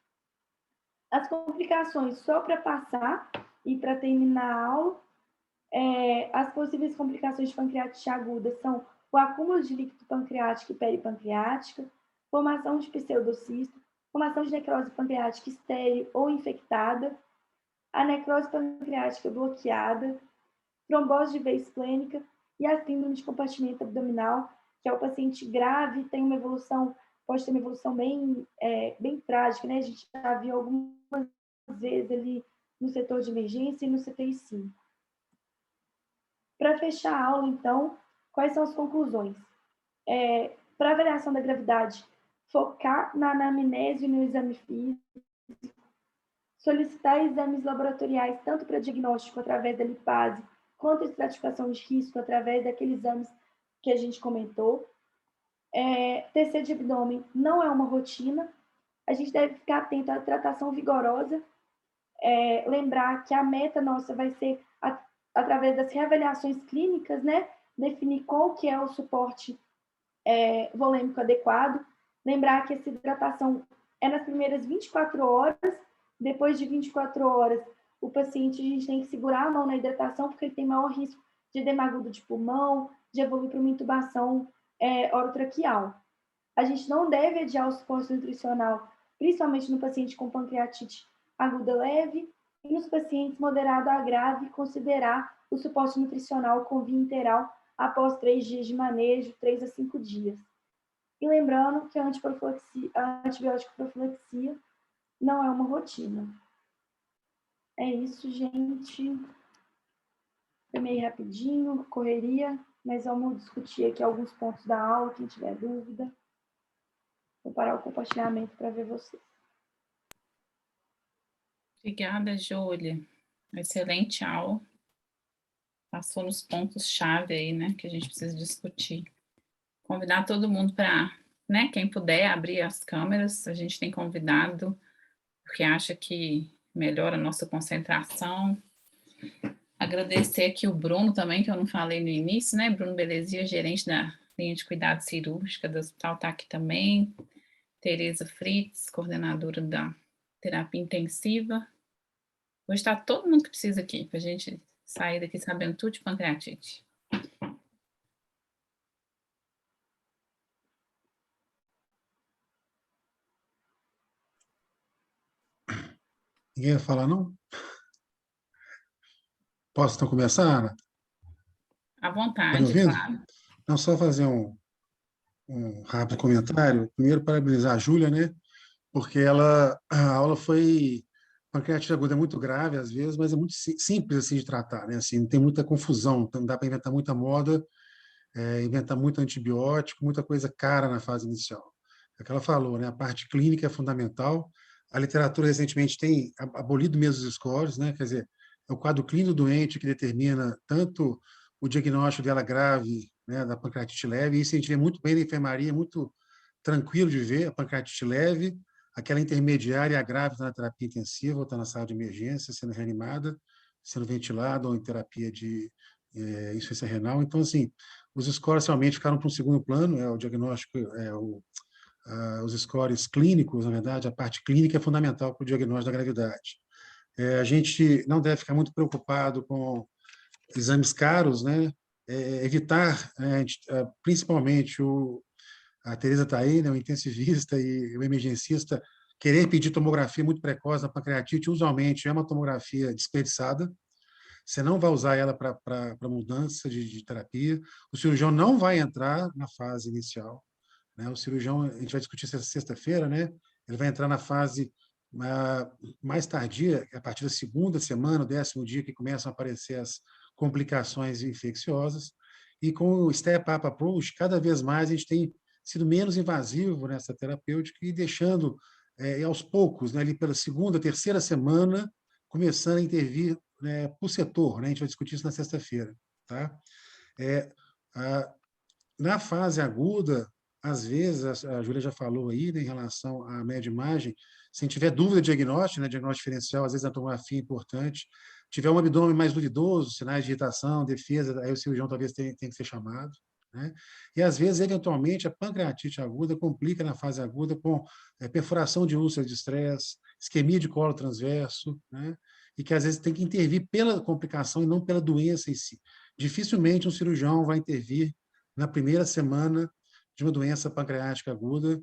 As complicações, só para passar e para terminar a aula, as possíveis complicações de pancreatite aguda são o acúmulo de líquido pancreático e peripancreática, formação de pseudocisto, formação de necrose pancreática estéril ou infectada, a necrose pancreática bloqueada, trombose de veia esplênica e a síndrome de compartimento abdominal, que é o paciente grave, pode ter uma evolução bem trágica, né? A gente já viu algumas vezes ali no setor de emergência e no CTI 5. Para fechar a aula, então, quais são as conclusões? Para avaliação da gravidade, focar na anamnese e no exame físico, solicitar exames laboratoriais tanto para diagnóstico através da lipase, quanto a estratificação de risco através daqueles exames que a gente comentou. TC de abdômen não é uma rotina, a gente deve ficar atento à tratação vigorosa, lembrar que a meta nossa vai ser, através das reavaliações clínicas, né, definir qual que é o suporte volêmico adequado, lembrar que essa hidratação é nas primeiras 24 horas, depois de 24 horas, o paciente, a gente tem que segurar a mão na hidratação, porque ele tem maior risco de edema agudo de pulmão, de evoluir para uma intubação orotraqueal. A gente não deve adiar o suporte nutricional, principalmente no paciente com pancreatite aguda leve, e nos pacientes moderado a grave, considerar o suporte nutricional com via enteral após 3 dias de manejo, 3 a 5 dias. E lembrando que a antibiótico profilaxia não é uma rotina. É isso, gente. Foi meio rapidinho, correria, mas vamos discutir aqui alguns pontos da aula, quem tiver dúvida. Vou parar o compartilhamento para ver vocês. Obrigada, Júlia. Excelente aula. Passou nos pontos-chave aí, né, que a gente precisa discutir. Convidar todo mundo para, né, quem puder abrir as câmeras, a gente tem convidado, porque acha que melhora a nossa concentração. Agradecer aqui o Bruno também, que eu não falei no início, né? Bruno Belezia, gerente da linha de cuidado cirúrgica do hospital, está aqui também. Tereza Fritz, coordenadora da terapia intensiva. Hoje está todo mundo que precisa aqui, para a gente sair daqui sabendo tudo de pancreatite. Ninguém vai falar, não? Posso então começar, Ana? À Está me vontade, ouvindo? claro. Não, só fazer um rápido comentário. Primeiro, parabenizar a Júlia, né? Porque a aula foi. Pancreatite aguda é muito grave, às vezes, mas é muito simples assim, de tratar, né? Assim, não tem muita confusão, então não dá para inventar muita moda, inventar muito antibiótico, muita coisa cara na fase inicial. É o que ela falou, né? A parte clínica é fundamental. A literatura recentemente tem abolido mesmo os scores, né? Quer dizer, é o quadro clínico do doente que determina tanto o diagnóstico dela grave, né, da pancreatite leve, e isso a gente vê muito bem na enfermaria, muito tranquilo de ver, a pancreatite leve, aquela intermediária e a grave está na terapia intensiva, ou está na sala de emergência, sendo reanimada, sendo ventilada, ou em terapia de insuficiência renal. Então, assim, os scores realmente ficaram para um segundo plano, o diagnóstico, os scores clínicos, na verdade, a parte clínica é fundamental para o diagnóstico da gravidade. A gente não deve ficar muito preocupado com exames caros, né? Evitar, principalmente a Teresa está aí, né? O intensivista e o emergencista, querer pedir tomografia muito precoce na pancreatite, usualmente é uma tomografia desperdiçada. Você não vai usar ela para mudança de terapia. O cirurgião não vai entrar na fase inicial, né? O cirurgião, a gente vai discutir essa sexta-feira, né? Ele vai entrar na fase mais tardia, a partir da segunda semana, 10º dia, que começam a aparecer as complicações infecciosas. E com o Step-Up Approach, cada vez mais a gente tem sido menos invasivo nessa terapêutica e deixando, aos poucos, né, ali pela segunda, terceira semana, começando a intervir, né, por setor. Né? A gente vai discutir isso na sexta-feira. Tá? Na fase aguda, às vezes, a Júlia já falou aí, né, em relação à média imagem, se a gente tiver dúvida de diagnóstico, né, diagnóstico diferencial, às vezes a tomografia é importante. Tiver um abdômen mais duvidoso, sinais de irritação, defesa, aí o cirurgião talvez tenha que ser chamado. Né? E, às vezes, eventualmente, a pancreatite aguda complica na fase aguda com perfuração de úlcera de estresse, isquemia de colo transverso, né? E que, às vezes, tem que intervir pela complicação e não pela doença em si. Dificilmente um cirurgião vai intervir na primeira semana de uma doença pancreática aguda,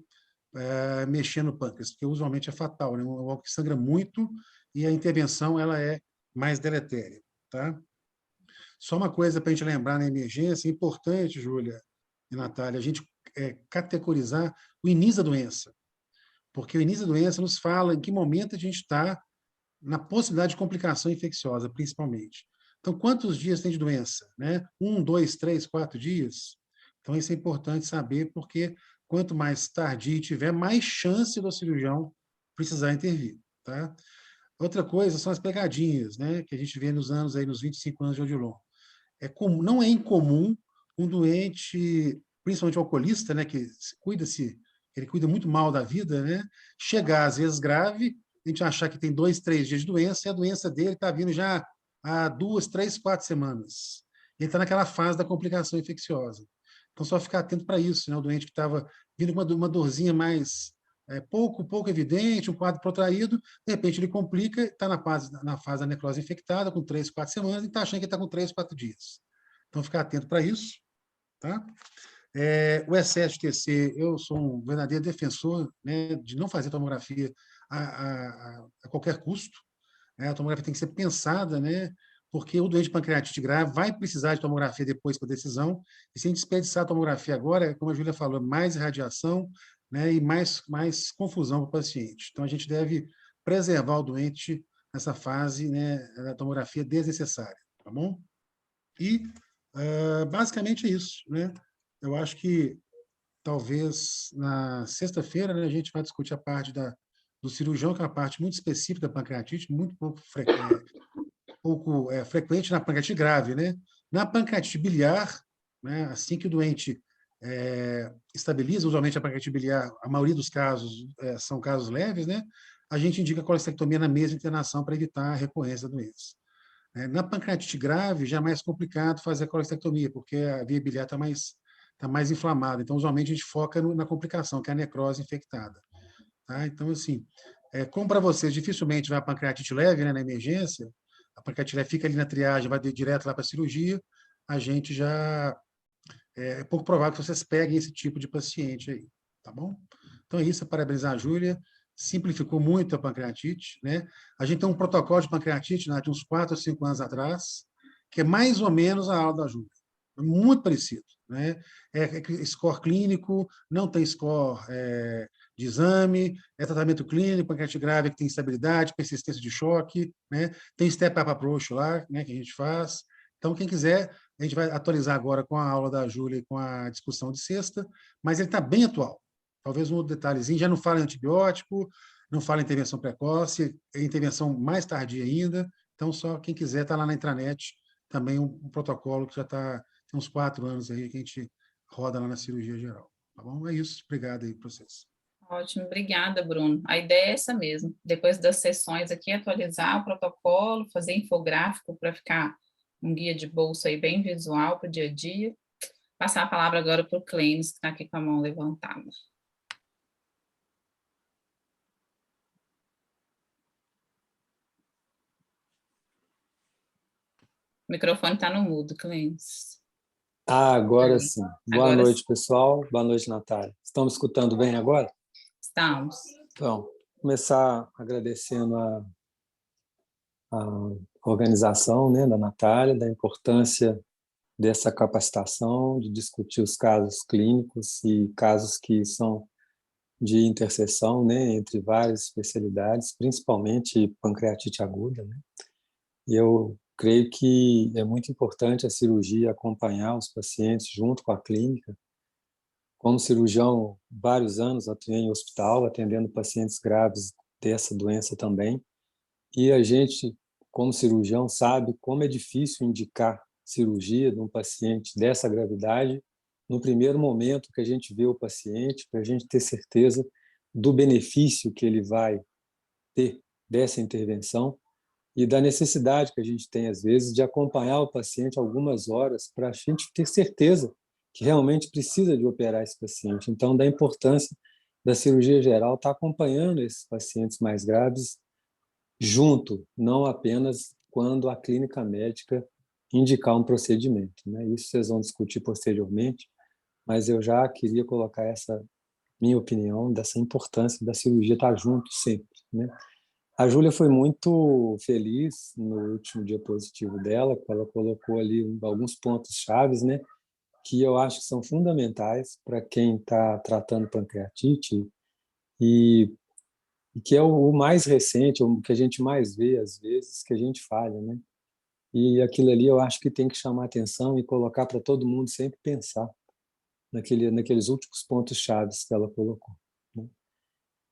mexendo no pâncreas, porque usualmente é fatal, né? Um órgão que sangra muito e a intervenção ela é mais deletéria. Tá? Só uma coisa para a gente lembrar na emergência, é importante, Júlia e Natália, a gente categorizar o início da doença, porque o início da doença nos fala em que momento a gente está na possibilidade de complicação infecciosa, principalmente. Então, quantos dias tem de doença? Né? 1, 2, 3, 4 dias? Então, isso é importante saber, porque quanto mais tardio tiver, mais chance do cirurgião precisar intervir. Tá? Outra coisa são as pegadinhas, né? Que a gente vê nos anos, aí, nos 25 anos de Odilon. Não é incomum um doente, principalmente o alcoolista, né? Que ele cuida muito mal da vida, né? Chegar, às vezes, grave, a gente achar que tem 2, 3 dias de doença, e a doença dele está vindo já há 2, 3, 4 semanas. Ele está naquela fase da complicação infecciosa. Então, só ficar atento para isso, né? O doente que estava vindo com uma dorzinha mais pouco evidente, um quadro protraído, de repente ele complica, está na fase da necrose infectada, com 3, 4 semanas, e está achando que está com 3, 4 dias. Então, ficar atento para isso. Tá? O excesso de TC, eu sou um verdadeiro defensor, né, de não fazer tomografia a qualquer custo. Né? A tomografia tem que ser pensada, né, porque o doente de pancreatite grave vai precisar de tomografia depois para a decisão, e se a gente desperdiçar a tomografia agora, como a Júlia falou, mais radiação, né, e mais confusão para o paciente. Então, a gente deve preservar o doente nessa fase, né, da tomografia desnecessária, tá bom? E, basicamente, é isso, né? Eu acho que talvez na sexta-feira, né, a gente vai discutir a parte do cirurgião, que é uma parte muito específica da pancreatite, muito pouco frequente na pancreatite grave. Né? Na pancreatite biliar, né, assim que o doente estabiliza, usualmente a pancreatite biliar, a maioria dos casos são casos leves, né? A gente indica a colestectomia na mesma internação para evitar a recorrência da doença. Na pancreatite grave, já é mais complicado fazer a colestectomia, porque a via biliar tá mais inflamada. Então, usualmente, a gente foca na complicação, que é a necrose infectada. Tá? Então, assim, como para vocês dificilmente vai a pancreatite leve, né, na emergência, a pancreatite leve fica ali na triagem, vai direto lá para a cirurgia, a gente já... É pouco provável que vocês peguem esse tipo de paciente aí, tá bom? Então é isso, parabenizar a Júlia, simplificou muito a pancreatite, né? A gente tem um protocolo de pancreatite, né, de uns 4 ou 5 anos atrás, que é mais ou menos a aula da Júlia, muito parecido, né? Score clínico, não tem score de exame, é tratamento clínico, pancreatite grave que tem instabilidade, persistência de choque, né? Tem step-up approach lá, né, que a gente faz. Então, quem quiser, a gente vai atualizar agora com a aula da Júlia e com a discussão de sexta, mas ele está bem atual. Talvez um outro detalhezinho, já não fala em antibiótico, não fala em intervenção precoce, é intervenção mais tardia ainda. Então, só quem quiser está lá na intranet, também um protocolo que já está, tem uns 4 anos aí que a gente roda lá na cirurgia geral. Tá bom? É isso. Obrigado aí para vocês. Ótimo, obrigada, Bruno. A ideia é essa mesmo. Depois das sessões aqui, atualizar o protocolo, fazer infográfico para ficar um guia de bolsa aí bem visual para o dia a dia. Passar a palavra agora para o Clênis, que está aqui com a mão levantada. O microfone está no mudo, Clênis. Agora sim. Boa Agora noite, sim. pessoal. Boa noite, Natália. Estão me escutando bem agora? Estamos. Então, começar agradecendo a organização, né, da Natália, da importância dessa capacitação, de discutir os casos clínicos e casos que são de interseção, né, entre várias especialidades, principalmente pancreatite aguda, né? E eu creio que é muito importante a cirurgia acompanhar os pacientes junto com a clínica. Como cirurgião, vários anos atuei em hospital, atendendo pacientes graves dessa doença também. E a gente, como cirurgião, sabe como é difícil indicar cirurgia de um paciente dessa gravidade no primeiro momento que a gente vê o paciente, para a gente ter certeza do benefício que ele vai ter dessa intervenção e da necessidade que a gente tem, às vezes, de acompanhar o paciente algumas horas para a gente ter certeza que realmente precisa de operar esse paciente. Então, da importância da cirurgia geral estar acompanhando esses pacientes mais graves junto, não apenas quando a clínica médica indicar um procedimento, né? Isso vocês vão discutir posteriormente, mas eu já queria colocar essa minha opinião dessa importância da cirurgia estar junto sempre, né? A Júlia foi muito feliz no último diapositivo dela, que ela colocou ali alguns pontos chaves, né, que eu acho que são fundamentais para quem está tratando pancreatite e que é o mais recente, o que a gente mais vê às vezes, que a gente falha, né? E aquilo ali eu acho que tem que chamar atenção e colocar para todo mundo sempre pensar naqueles últimos pontos chaves que ela colocou, né?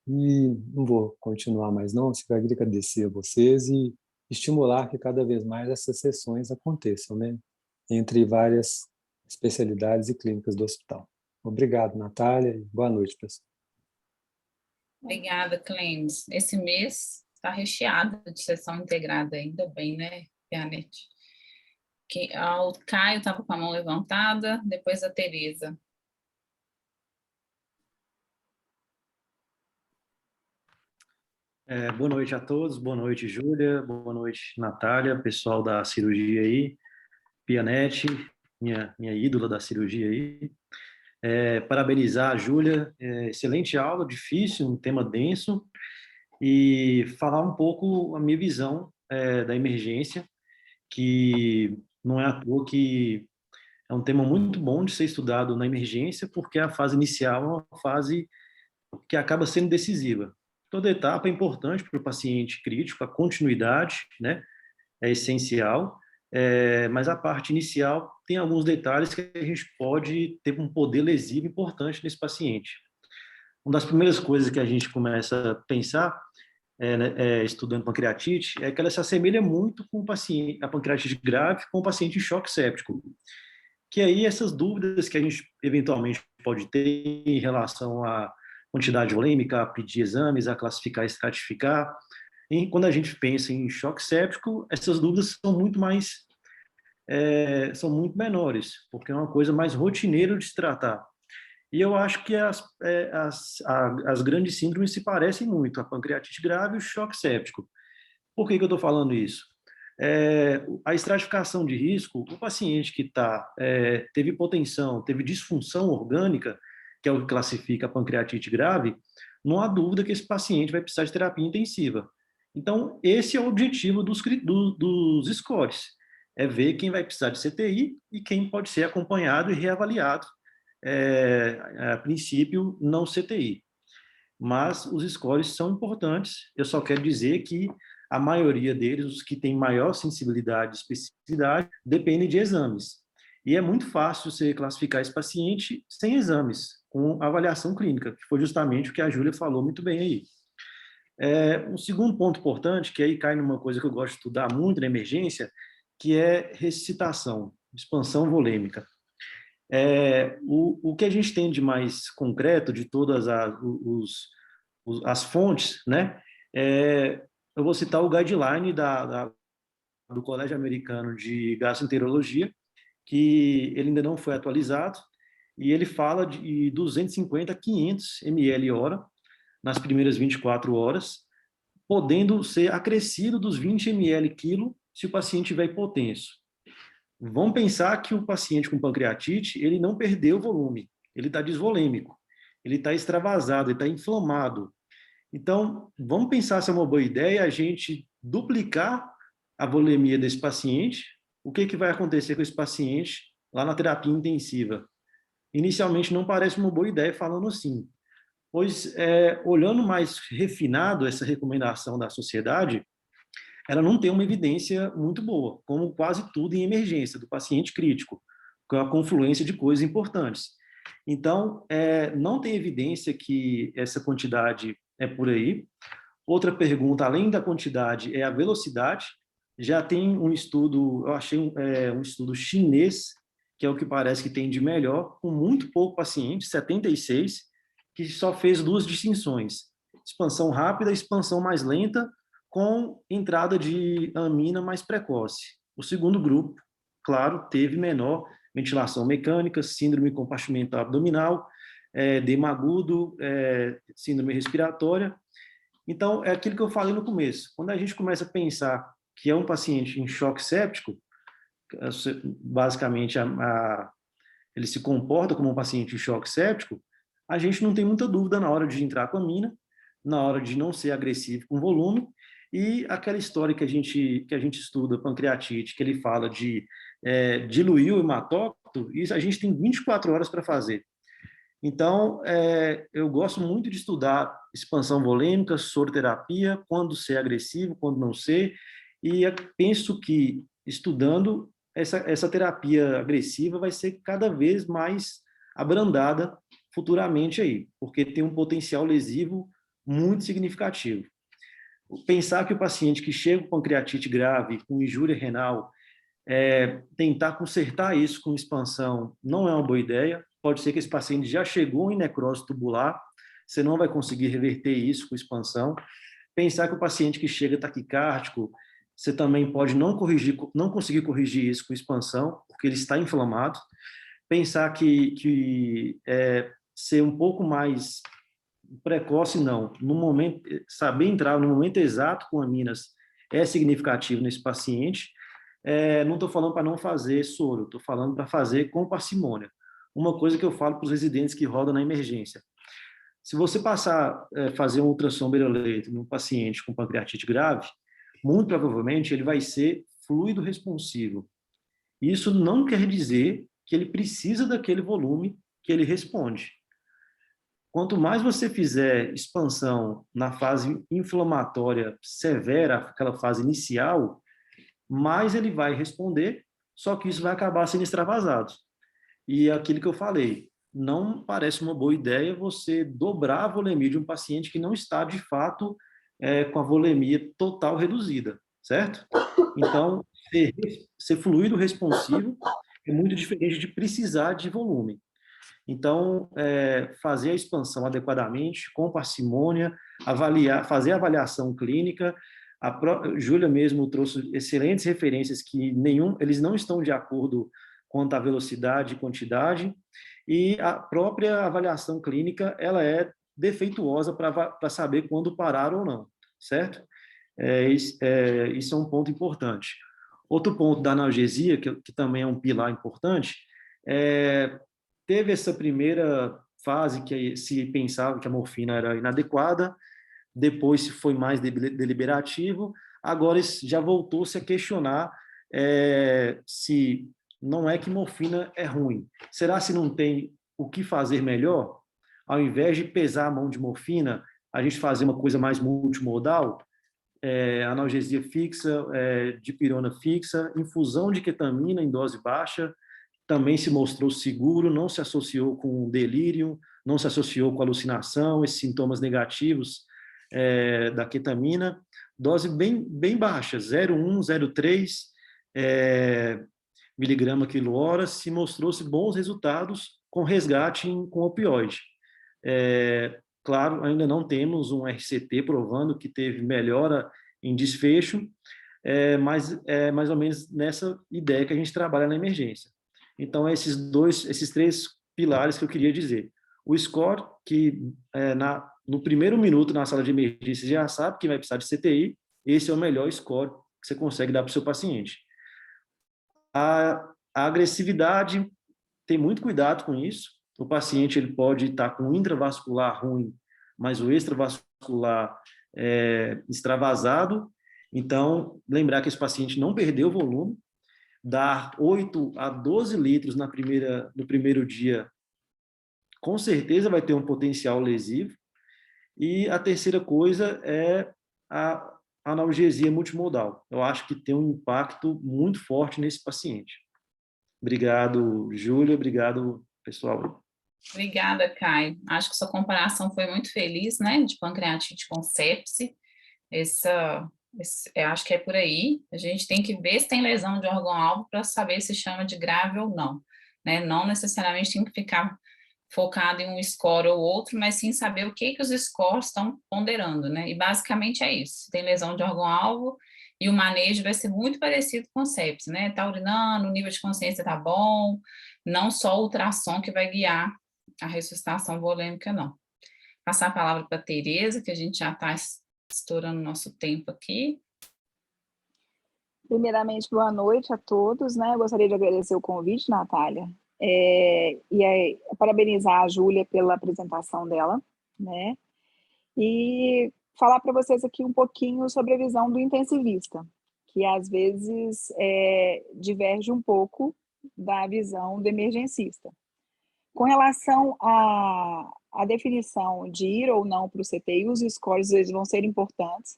E não vou continuar mais não, só queria agradecer a vocês e estimular que cada vez mais essas sessões aconteçam, né? Entre várias especialidades e clínicas do hospital. Obrigado, Natália, e boa noite, pessoal. Obrigada, Clênis. Esse mês está recheado de sessão integrada, ainda bem, né, Pianete? O Caio estava com a mão levantada, depois a Tereza. Boa noite a todos, boa noite, Júlia, boa noite, Natália, pessoal da cirurgia aí, Pianete, minha ídola da cirurgia aí. Parabenizar a Júlia, excelente aula, difícil, um tema denso, e falar um pouco a minha visão da emergência, que não é à toa que é um tema muito bom de ser estudado na emergência, porque a fase inicial é uma fase que acaba sendo decisiva. Toda etapa é importante para o paciente crítico, a continuidade, né, é essencial, mas a parte inicial tem alguns detalhes que a gente pode ter um poder lesivo importante nesse paciente. Uma das primeiras coisas que a gente começa a pensar, estudando pancreatite, é que ela se assemelha muito com o paciente, a pancreatite grave com o paciente em choque séptico. Que aí essas dúvidas que a gente eventualmente pode ter em relação à quantidade volêmica, a pedir exames, a classificar e estratificar, Quando a gente pensa em choque séptico, essas dúvidas são muito menores, porque é uma coisa mais rotineira de se tratar. E eu acho que as grandes síndromes se parecem muito, a pancreatite grave e o choque séptico. Por que eu estou falando isso? A estratificação de risco, o paciente que teve hipotensão, teve disfunção orgânica, que é o que classifica a pancreatite grave, não há dúvida que esse paciente vai precisar de terapia intensiva. Então, esse é o objetivo dos scores, é ver quem vai precisar de CTI e quem pode ser acompanhado e reavaliado, a princípio, não CTI. Mas os scores são importantes, eu só quero dizer que a maioria deles, os que têm maior sensibilidade e especificidade, dependem de exames. E é muito fácil você classificar esse paciente sem exames, com avaliação clínica, que foi justamente o que a Júlia falou muito bem aí. Um segundo ponto importante, que aí cai numa coisa que eu gosto de estudar muito na emergência, que é ressuscitação, expansão volêmica. O que a gente tem de mais concreto de todas as fontes, né? Eu vou citar o guideline do Colégio Americano de Gastroenterologia, que ele ainda não foi atualizado, e ele fala de 250 a 500 ml hora nas primeiras 24 horas, podendo ser acrescido dos 20 ml quilo se o paciente tiver hipotenso. Vamos pensar que o paciente com pancreatite, ele não perdeu volume, ele está desvolêmico, ele está extravasado, ele está inflamado. Então, vamos pensar se é uma boa ideia a gente duplicar a volemia desse paciente. O que vai acontecer com esse paciente lá na terapia intensiva? Inicialmente não parece uma boa ideia falando assim, pois olhando mais refinado essa recomendação da sociedade, ela não tem uma evidência muito boa, como quase tudo em emergência, do paciente crítico, com a confluência de coisas importantes. Então, não tem evidência que essa quantidade é por aí. Outra pergunta, além da quantidade, é a velocidade. Já tem um estudo, eu achei um estudo chinês, que é o que parece que tem de melhor, com muito pouco paciente, 76, que só fez 2 distinções: expansão rápida e expansão mais lenta, com entrada de amina mais precoce. O segundo grupo, claro, teve menor ventilação mecânica, síndrome compartimental abdominal, edema agudo, síndrome respiratória. Então, é aquilo que eu falei no começo. Quando a gente começa a pensar que é um paciente em choque séptico, basicamente ele se comporta como um paciente em choque séptico, a gente não tem muita dúvida na hora de entrar com amina, na hora de não ser agressivo com volume, e aquela história que a gente estuda, pancreatite, que ele fala de diluir o hematócrito, isso a gente tem 24 horas para fazer. Então, eu gosto muito de estudar expansão volêmica, soroterapia, quando ser agressivo, quando não ser, e penso que, estudando, essa terapia agressiva vai ser cada vez mais abrandada futuramente aí, porque tem um potencial lesivo muito significativo. Pensar que o paciente que chega com pancreatite grave, com injúria renal, tentar consertar isso com expansão não é uma boa ideia. Pode ser que esse paciente já chegou em necrose tubular, você não vai conseguir reverter isso com expansão. Pensar que o paciente que chega taquicárdico, você também pode não conseguir corrigir isso com expansão, porque ele está inflamado. Pensar que ser um pouco mais precoce, não. No momento, saber entrar no momento exato com aminas é significativo nesse paciente. Não estou falando para não fazer soro, estou falando para fazer com parcimônia. Uma coisa que eu falo para os residentes que rodam na emergência: se você fazer um ultrassom beira-leito num paciente com pancreatite grave, muito provavelmente ele vai ser fluido responsivo. Isso não quer dizer que ele precisa daquele volume que ele responde. Quanto mais você fizer expansão na fase inflamatória severa, aquela fase inicial, mais ele vai responder, só que isso vai acabar sendo extravasado. E aquilo que eu falei, não parece uma boa ideia você dobrar a volemia de um paciente que não está, de fato, com a volemia total reduzida, certo? Então, ser fluido responsivo é muito diferente de precisar de volume. Então, fazer a expansão adequadamente, com parcimônia, fazer a avaliação clínica. Júlia mesmo trouxe excelentes referências que eles não estão de acordo quanto à velocidade e quantidade, e a própria avaliação clínica ela é defeituosa para saber quando parar ou não, certo? Isso é um ponto importante. Outro ponto da analgesia, que também é um pilar importante, teve essa primeira fase que se pensava que a morfina era inadequada, depois se foi mais deliberativo, agora já voltou-se a questionar se não é que morfina é ruim. Será se não tem o que fazer melhor? Ao invés de pesar a mão de morfina, a gente fazer uma coisa mais multimodal, analgesia fixa, dipirona fixa, infusão de ketamina em dose baixa, também se mostrou seguro, não se associou com delírio, não se associou com alucinação, esses sintomas negativos da ketamina, dose bem baixa, 0,1, 0,3 miligrama quilo-hora, se mostrou-se bons resultados com resgate com opioide. Claro, ainda não temos um RCT provando que teve melhora em desfecho, mas é mais ou menos nessa ideia que a gente trabalha na emergência. Então, esses três pilares que eu queria dizer. O score, que no primeiro minuto na sala de emergência já sabe que vai precisar de CTI, esse é o melhor score que você consegue dar para o seu paciente. A agressividade, tem muito cuidado com isso. O paciente ele pode estar com o intravascular ruim, mas o extravascular extravasado. Então, lembrar que esse paciente não perdeu volume, dar 8 a 12 litros no primeiro dia, com certeza vai ter um potencial lesivo. E a terceira coisa é a analgesia multimodal. Eu acho que tem um impacto muito forte nesse paciente. Obrigado, Júlia. Obrigado, pessoal. Obrigada, Caio. Acho que sua comparação foi muito feliz, né, de pancreatite com sepse. Eu acho que é por aí. A gente tem que ver se tem lesão de órgão-alvo para saber se chama de grave ou não, né? Não necessariamente tem que ficar focado em um score ou outro, mas sim saber o que os scores estão ponderando, né? E basicamente é isso. Tem lesão de órgão-alvo e o manejo vai ser muito parecido com sepse, né? Tá urinando, o nível de consciência tá bom, não só o ultrassom que vai guiar a ressuscitação volêmica, não. Passar a palavra para a Tereza, que a gente já está estourando nosso tempo aqui. Primeiramente, boa noite a todos, né? Eu gostaria de agradecer o convite, Natália, parabenizar a Júlia pela apresentação dela, né? E falar para vocês aqui um pouquinho sobre a visão do intensivista, que às vezes diverge um pouco da visão do emergencista. Com relação à definição de ir ou não para o CTI, os scores eles vão ser importantes,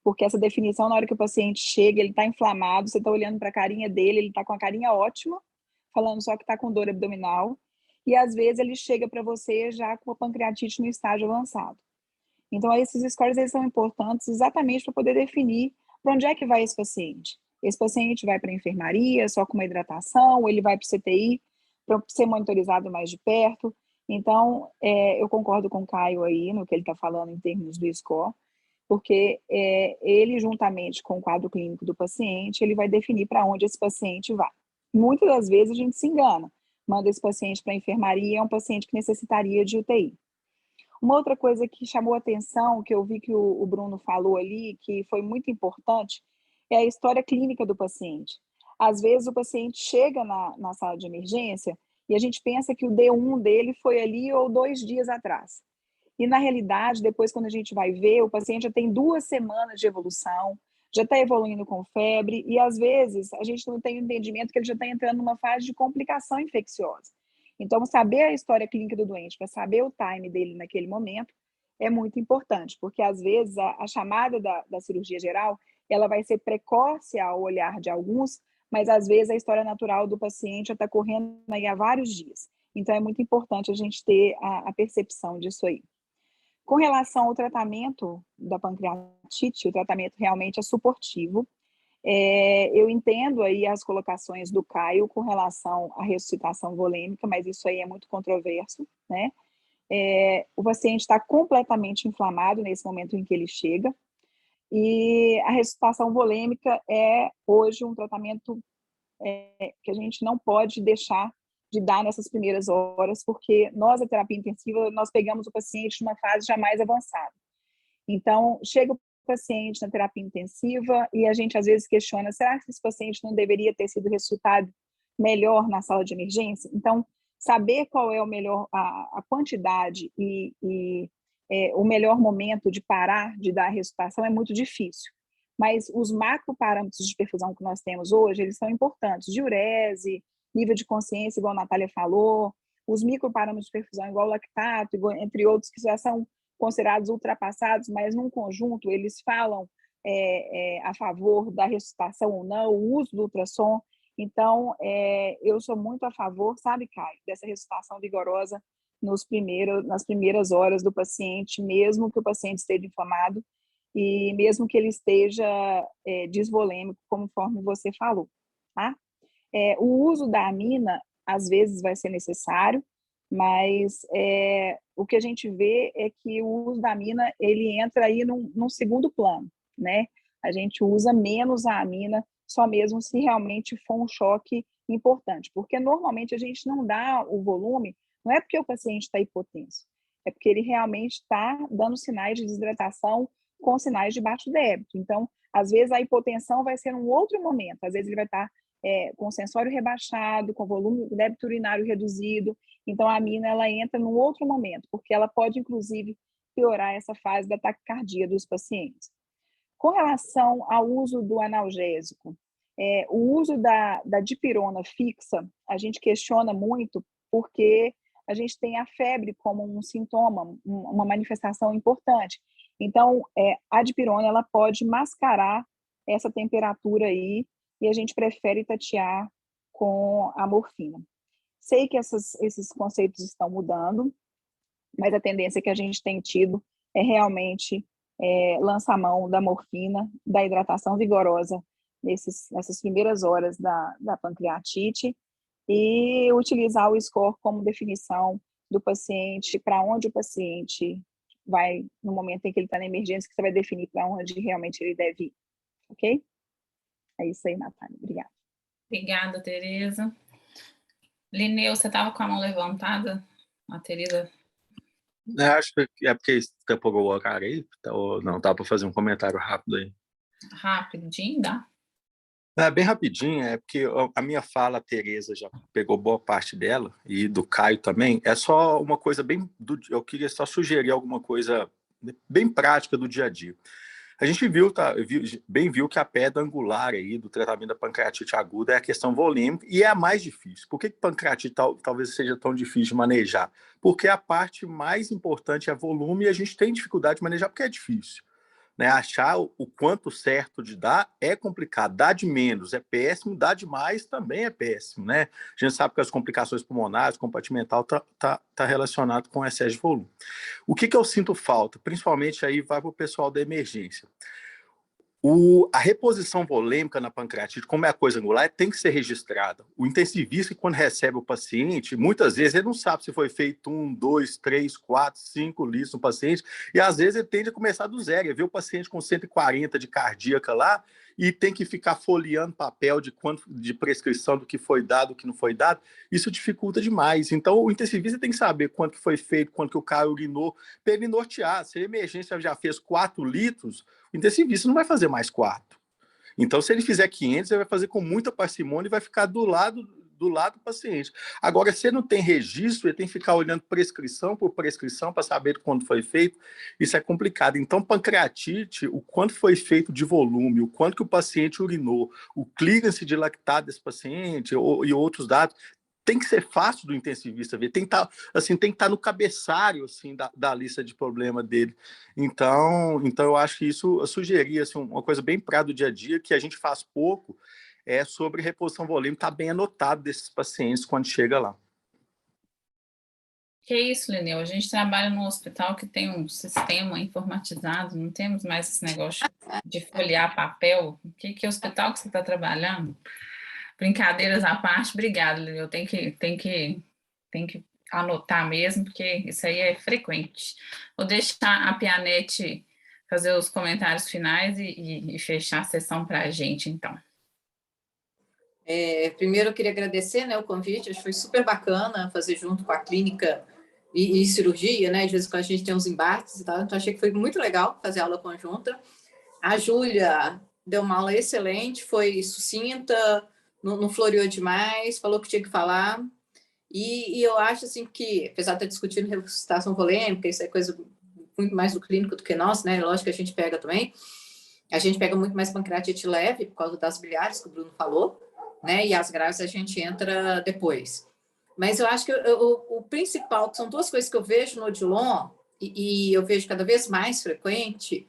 porque essa definição, na hora que o paciente chega, ele está inflamado, você está olhando para a carinha dele, ele está com a carinha ótima, falando só que está com dor abdominal, e às vezes ele chega para você já com a pancreatite no estágio avançado. Então, esses scores eles são importantes exatamente para poder definir para onde é que vai esse paciente. Esse paciente vai para a enfermaria só com uma hidratação, ou ele vai para o CTI para ser monitorizado mais de perto. Então, eu concordo com o Caio aí no que ele está falando em termos do score, porque ele, juntamente com o quadro clínico do paciente, ele vai definir para onde esse paciente vai. Muitas das vezes a gente se engana, manda esse paciente para a enfermaria, é um paciente que necessitaria de UTI. Uma outra coisa que chamou a atenção, que eu vi que o Bruno falou ali, que foi muito importante, é a história clínica do paciente. Às vezes o paciente chega na sala de emergência e a gente pensa que o D1 dele foi ali ou 2 dias atrás. E, na realidade, depois, quando a gente vai ver, o paciente já tem 2 semanas de evolução, já está evoluindo com febre, e, às vezes, a gente não tem o entendimento que ele já está entrando numa fase de complicação infecciosa. Então, saber a história clínica do doente, para saber o time dele naquele momento, é muito importante, porque, às vezes, a chamada da cirurgia geral, ela vai ser precoce ao olhar de alguns, mas, às vezes, a história natural do paciente já está correndo aí há vários dias. Então, é muito importante a gente ter a percepção disso aí. Com relação ao tratamento da pancreatite, o tratamento realmente é suportivo. Eu entendo aí as colocações do Caio com relação à ressuscitação volêmica, mas isso aí é muito controverso, né? o paciente está completamente inflamado nesse momento em que ele chega, e a ressuscitação volêmica é hoje um tratamento que a gente não pode deixar de dar nessas primeiras horas, porque nós, a terapia intensiva, nós pegamos o paciente numa fase já mais avançada. Então, chega o paciente na terapia intensiva e a gente às vezes questiona, será que esse paciente não deveria ter sido ressuscitado melhor na sala de emergência? Então, saber qual é o melhor, a quantidade e o melhor momento de parar de dar a ressuscitação é muito difícil. Mas os macroparâmetros de perfusão que nós temos hoje, eles são importantes. Diurese, nível de consciência, igual a Natália falou, os microparâmetros de perfusão, igual o lactato, entre outros, que já são considerados ultrapassados, mas num conjunto eles falam a favor da ressuscitação ou não, o uso do ultrassom. Então, eu sou muito a favor, sabe, Caio, dessa ressuscitação vigorosa nas primeiras horas do paciente, mesmo que o paciente esteja inflamado e mesmo que ele esteja disvolêmico, conforme você falou, tá? O uso da amina, às vezes, vai ser necessário, mas o que a gente vê é que o uso da amina, ele entra aí num segundo plano, né? A gente usa menos a amina, só mesmo se realmente for um choque importante, porque normalmente a gente não dá o volume, não é porque o paciente está hipotenso, é porque ele realmente está dando sinais de desidratação com sinais de baixo débito. Então, às vezes a hipotensão vai ser num outro momento, às vezes ele vai estar com sensório rebaixado, com volume débito urinário reduzido. Então, a amina ela entra num outro momento, porque ela pode, inclusive, piorar essa fase da taquicardia dos pacientes. Com relação ao uso do analgésico, o uso da dipirona fixa, a gente questiona muito, porque a gente tem a febre como um sintoma, uma manifestação importante. Então, a dipirona ela pode mascarar essa temperatura aí, e a gente prefere tatear com a morfina. Sei que esses conceitos estão mudando, mas a tendência que a gente tem tido é realmente lançar mão da morfina, da hidratação vigorosa nessas primeiras horas da pancreatite e utilizar o score como definição do paciente, para onde o paciente vai, no momento em que ele está na emergência, que você vai definir para onde realmente ele deve ir, ok? É isso aí, Natália. Obrigada. Obrigada, Tereza. Lineu, você estava com a mão levantada? A Tereza... Acho que é porque você pegou o horário aí, ou não, dá para fazer um comentário rápido aí. Rapidinho, dá? Bem rapidinho, é porque a minha fala, a Tereza já pegou boa parte dela, e do Caio também, é só uma coisa eu queria só sugerir alguma coisa bem prática do dia a dia. A gente viu que a pedra angular aí do tratamento da pancreatite aguda é a questão volêmica e é a mais difícil. Por que pancreatite talvez seja tão difícil de manejar? Porque a parte mais importante é volume e a gente tem dificuldade de manejar porque é difícil. Né? Achar o quanto certo de dar é complicado. Dar de menos é péssimo, dar de mais também é péssimo. Né? A gente sabe que as complicações pulmonares, compartimental, tá relacionado com excesso de volume. O que eu sinto falta? Principalmente aí vai para o pessoal da emergência. A reposição volêmica na pancreatite, como é a coisa angular, tem que ser registrada. O intensivista, quando recebe o paciente, muitas vezes ele não sabe se foi feito 1, 2, 3, 4, 5 litros no paciente, e às vezes ele tende a começar do zero, ele vê o paciente com 140 de cardíaca lá, e tem que ficar folheando papel de prescrição do que foi dado, do que não foi dado, isso dificulta demais. Então, o intensivista tem que saber quanto que foi feito, quanto que o cara urinou, para ele nortear. Se a emergência já fez 4 litros, o intensivista não vai fazer mais 4. Então, se ele fizer 500, ele vai fazer com muita parcimônia e vai ficar do lado do paciente. Agora, se ele não tem registro, ele tem que ficar olhando prescrição por prescrição para saber quando foi feito. Isso é complicado. Então, pancreatite, o quanto foi feito de volume, o quanto que o paciente urinou, o clearance de lactato desse paciente e outros dados, tem que ser fácil do intensivista ver, tem que estar no cabeçalho assim, da lista de problema dele. Então eu acho que isso eu sugeria assim, uma coisa bem prática do dia a dia, que a gente faz pouco, é sobre reposição volêmica, está bem anotado desses pacientes quando chega lá. Que isso, Lineu, a gente trabalha num hospital que tem um sistema informatizado, não temos mais esse negócio de folhear papel. Que hospital que você está trabalhando? Brincadeiras à parte, obrigada, Lineu. Tem que anotar mesmo, porque isso aí é frequente. Vou deixar a Pianete fazer os comentários finais e fechar a sessão para a gente, então. Primeiro, eu queria agradecer, né, o convite, acho que foi super bacana fazer junto com a clínica e cirurgia, né, às vezes a gente tem uns embates e tal, então achei que foi muito legal fazer aula conjunta. A Júlia deu uma aula excelente, foi sucinta, não floreou demais, falou o que tinha que falar, e eu acho assim que, apesar de estar discutindo ressuscitação volêmica, isso é coisa muito mais do clínico do que nós, né, lógico que a gente pega também, a gente pega muito mais pancreatite leve, por causa das bilhares que o Bruno falou, né, e as graves a gente entra depois. Mas eu acho que o principal, que são duas coisas que eu vejo no Odilon, e eu vejo cada vez mais frequente,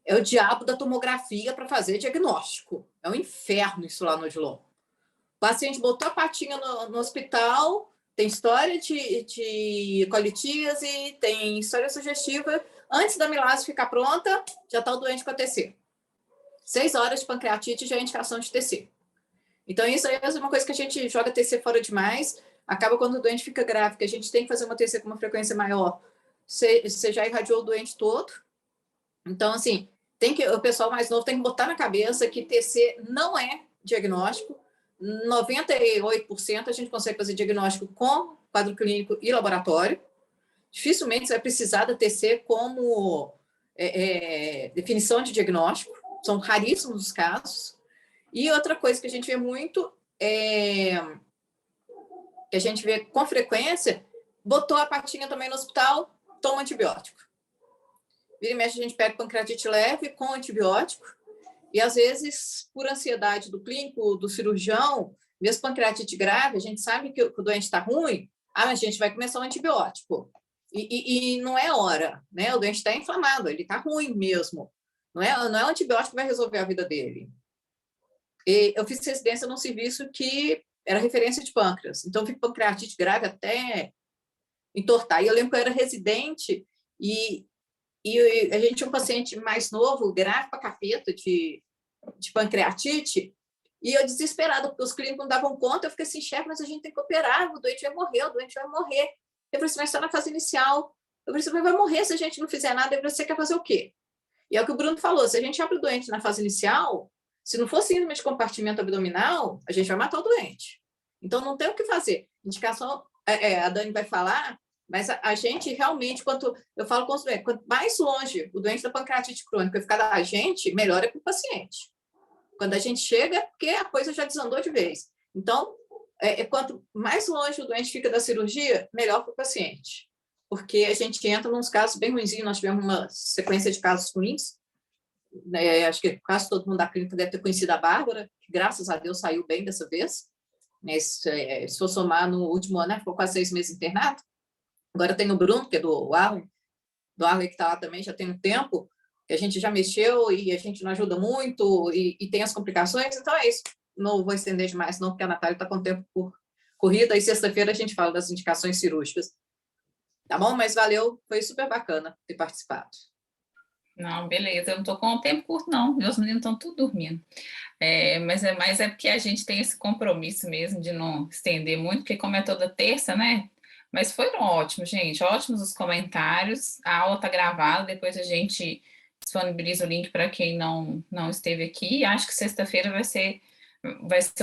é o diabo da tomografia para fazer diagnóstico. É um inferno isso lá no Odilon. O paciente botou a patinha no hospital, tem história de colitíase, tem história sugestiva. Antes da milase ficar pronta, já está o doente com a TC. 6 horas de pancreatite já é indicação de TC. Então, isso aí é uma coisa que a gente joga TC fora demais. Acaba quando o doente fica grave, que a gente tem que fazer uma TC com uma frequência maior. Você já irradiou o doente todo. Então, assim, o pessoal mais novo tem que botar na cabeça que TC não é diagnóstico. 98% a gente consegue fazer diagnóstico com quadro clínico e laboratório. Dificilmente você vai precisar da TC como definição de diagnóstico. São raríssimos os casos. E outra coisa que a gente vê muito que a gente vê com frequência, botou a patinha também no hospital, toma antibiótico. Vira e mexe, a gente pega pancreatite leve com antibiótico, e às vezes, por ansiedade do clínico, do cirurgião, mesmo pancreatite grave, a gente sabe que o doente está ruim, mas a gente vai começar um antibiótico. E não é hora, né? O doente está inflamado, ele está ruim mesmo. Não é o antibiótico que vai resolver a vida dele. E eu fiz residência num serviço que era referência de pâncreas. Então, eu fico pancreatite grave até entortar. E eu lembro que eu era residente e a gente tinha um paciente mais novo, grave para capeta de pancreatite, e eu desesperada, porque os clínicos não davam conta. Eu fiquei assim, chefe, mas a gente tem que operar, o doente vai morrer, o doente vai morrer. Eu falei assim, mas está na fase inicial. Eu falei assim, mas vai morrer se a gente não fizer nada. Eu falei, você quer fazer o quê? E é o que o Bruno falou, se a gente abre o doente na fase inicial, se não for síndrome de compartimento abdominal, a gente vai matar o doente. Então, não tem o que fazer. Indicação, a Dani vai falar, mas a gente realmente, eu falo com os doentes, quanto mais longe o doente da pancreatite crônica ficar da gente, melhor é para o paciente. Quando a gente chega, é porque a coisa já desandou de vez. Então, quanto mais longe o doente fica da cirurgia, melhor para o paciente. Porque a gente entra nos casos bem ruinzinhos, nós tivemos uma sequência de casos ruins, acho que quase todo mundo da clínica deve ter conhecido a Bárbara, que graças a Deus saiu bem dessa vez. Se for somar no último ano, ficou quase 6 meses internado. Agora tem o Bruno, que é do Arlen que está lá também, já tem um tempo, que a gente já mexeu e a gente não ajuda muito e tem as complicações. Então é isso. Não vou estender demais, não, porque a Natália está com o tempo por corrida, e sexta-feira a gente fala das indicações cirúrgicas. Tá bom? Mas valeu, foi super bacana ter participado. Não, beleza, eu não estou com o tempo curto, não. Meus meninos estão tudo dormindo. Mas é porque a gente tem esse compromisso mesmo de não estender muito, porque como é toda terça, né? Mas foram ótimos, gente. Ótimos os comentários. A aula está gravada, depois a gente disponibiliza o link para quem não esteve aqui. E acho que sexta-feira vai ser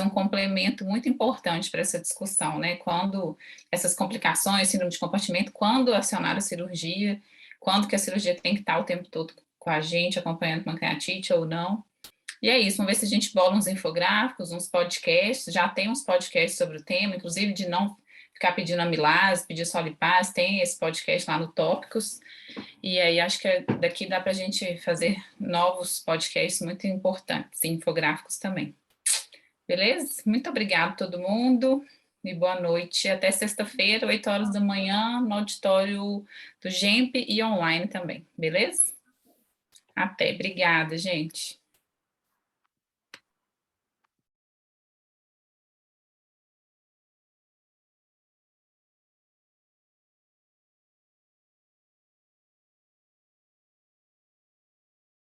um complemento muito importante para essa discussão, né? Quando essas complicações, síndrome de compartimento, quando acionar a cirurgia, quando que a cirurgia tem que estar o tempo todo com a gente, acompanhando pancreatite ou não. E é isso, vamos ver se a gente bola uns infográficos, uns podcasts, já tem uns podcasts sobre o tema, inclusive de não ficar pedindo amilase, pedir solipase, tem esse podcast lá no Tópicos, e aí acho que daqui dá para a gente fazer novos podcasts muito importantes, infográficos também. Beleza? Muito obrigada a todo mundo. E boa noite. Até sexta-feira, 8 horas da manhã, no auditório do GEMP e online também. Beleza? Até. Obrigada, gente.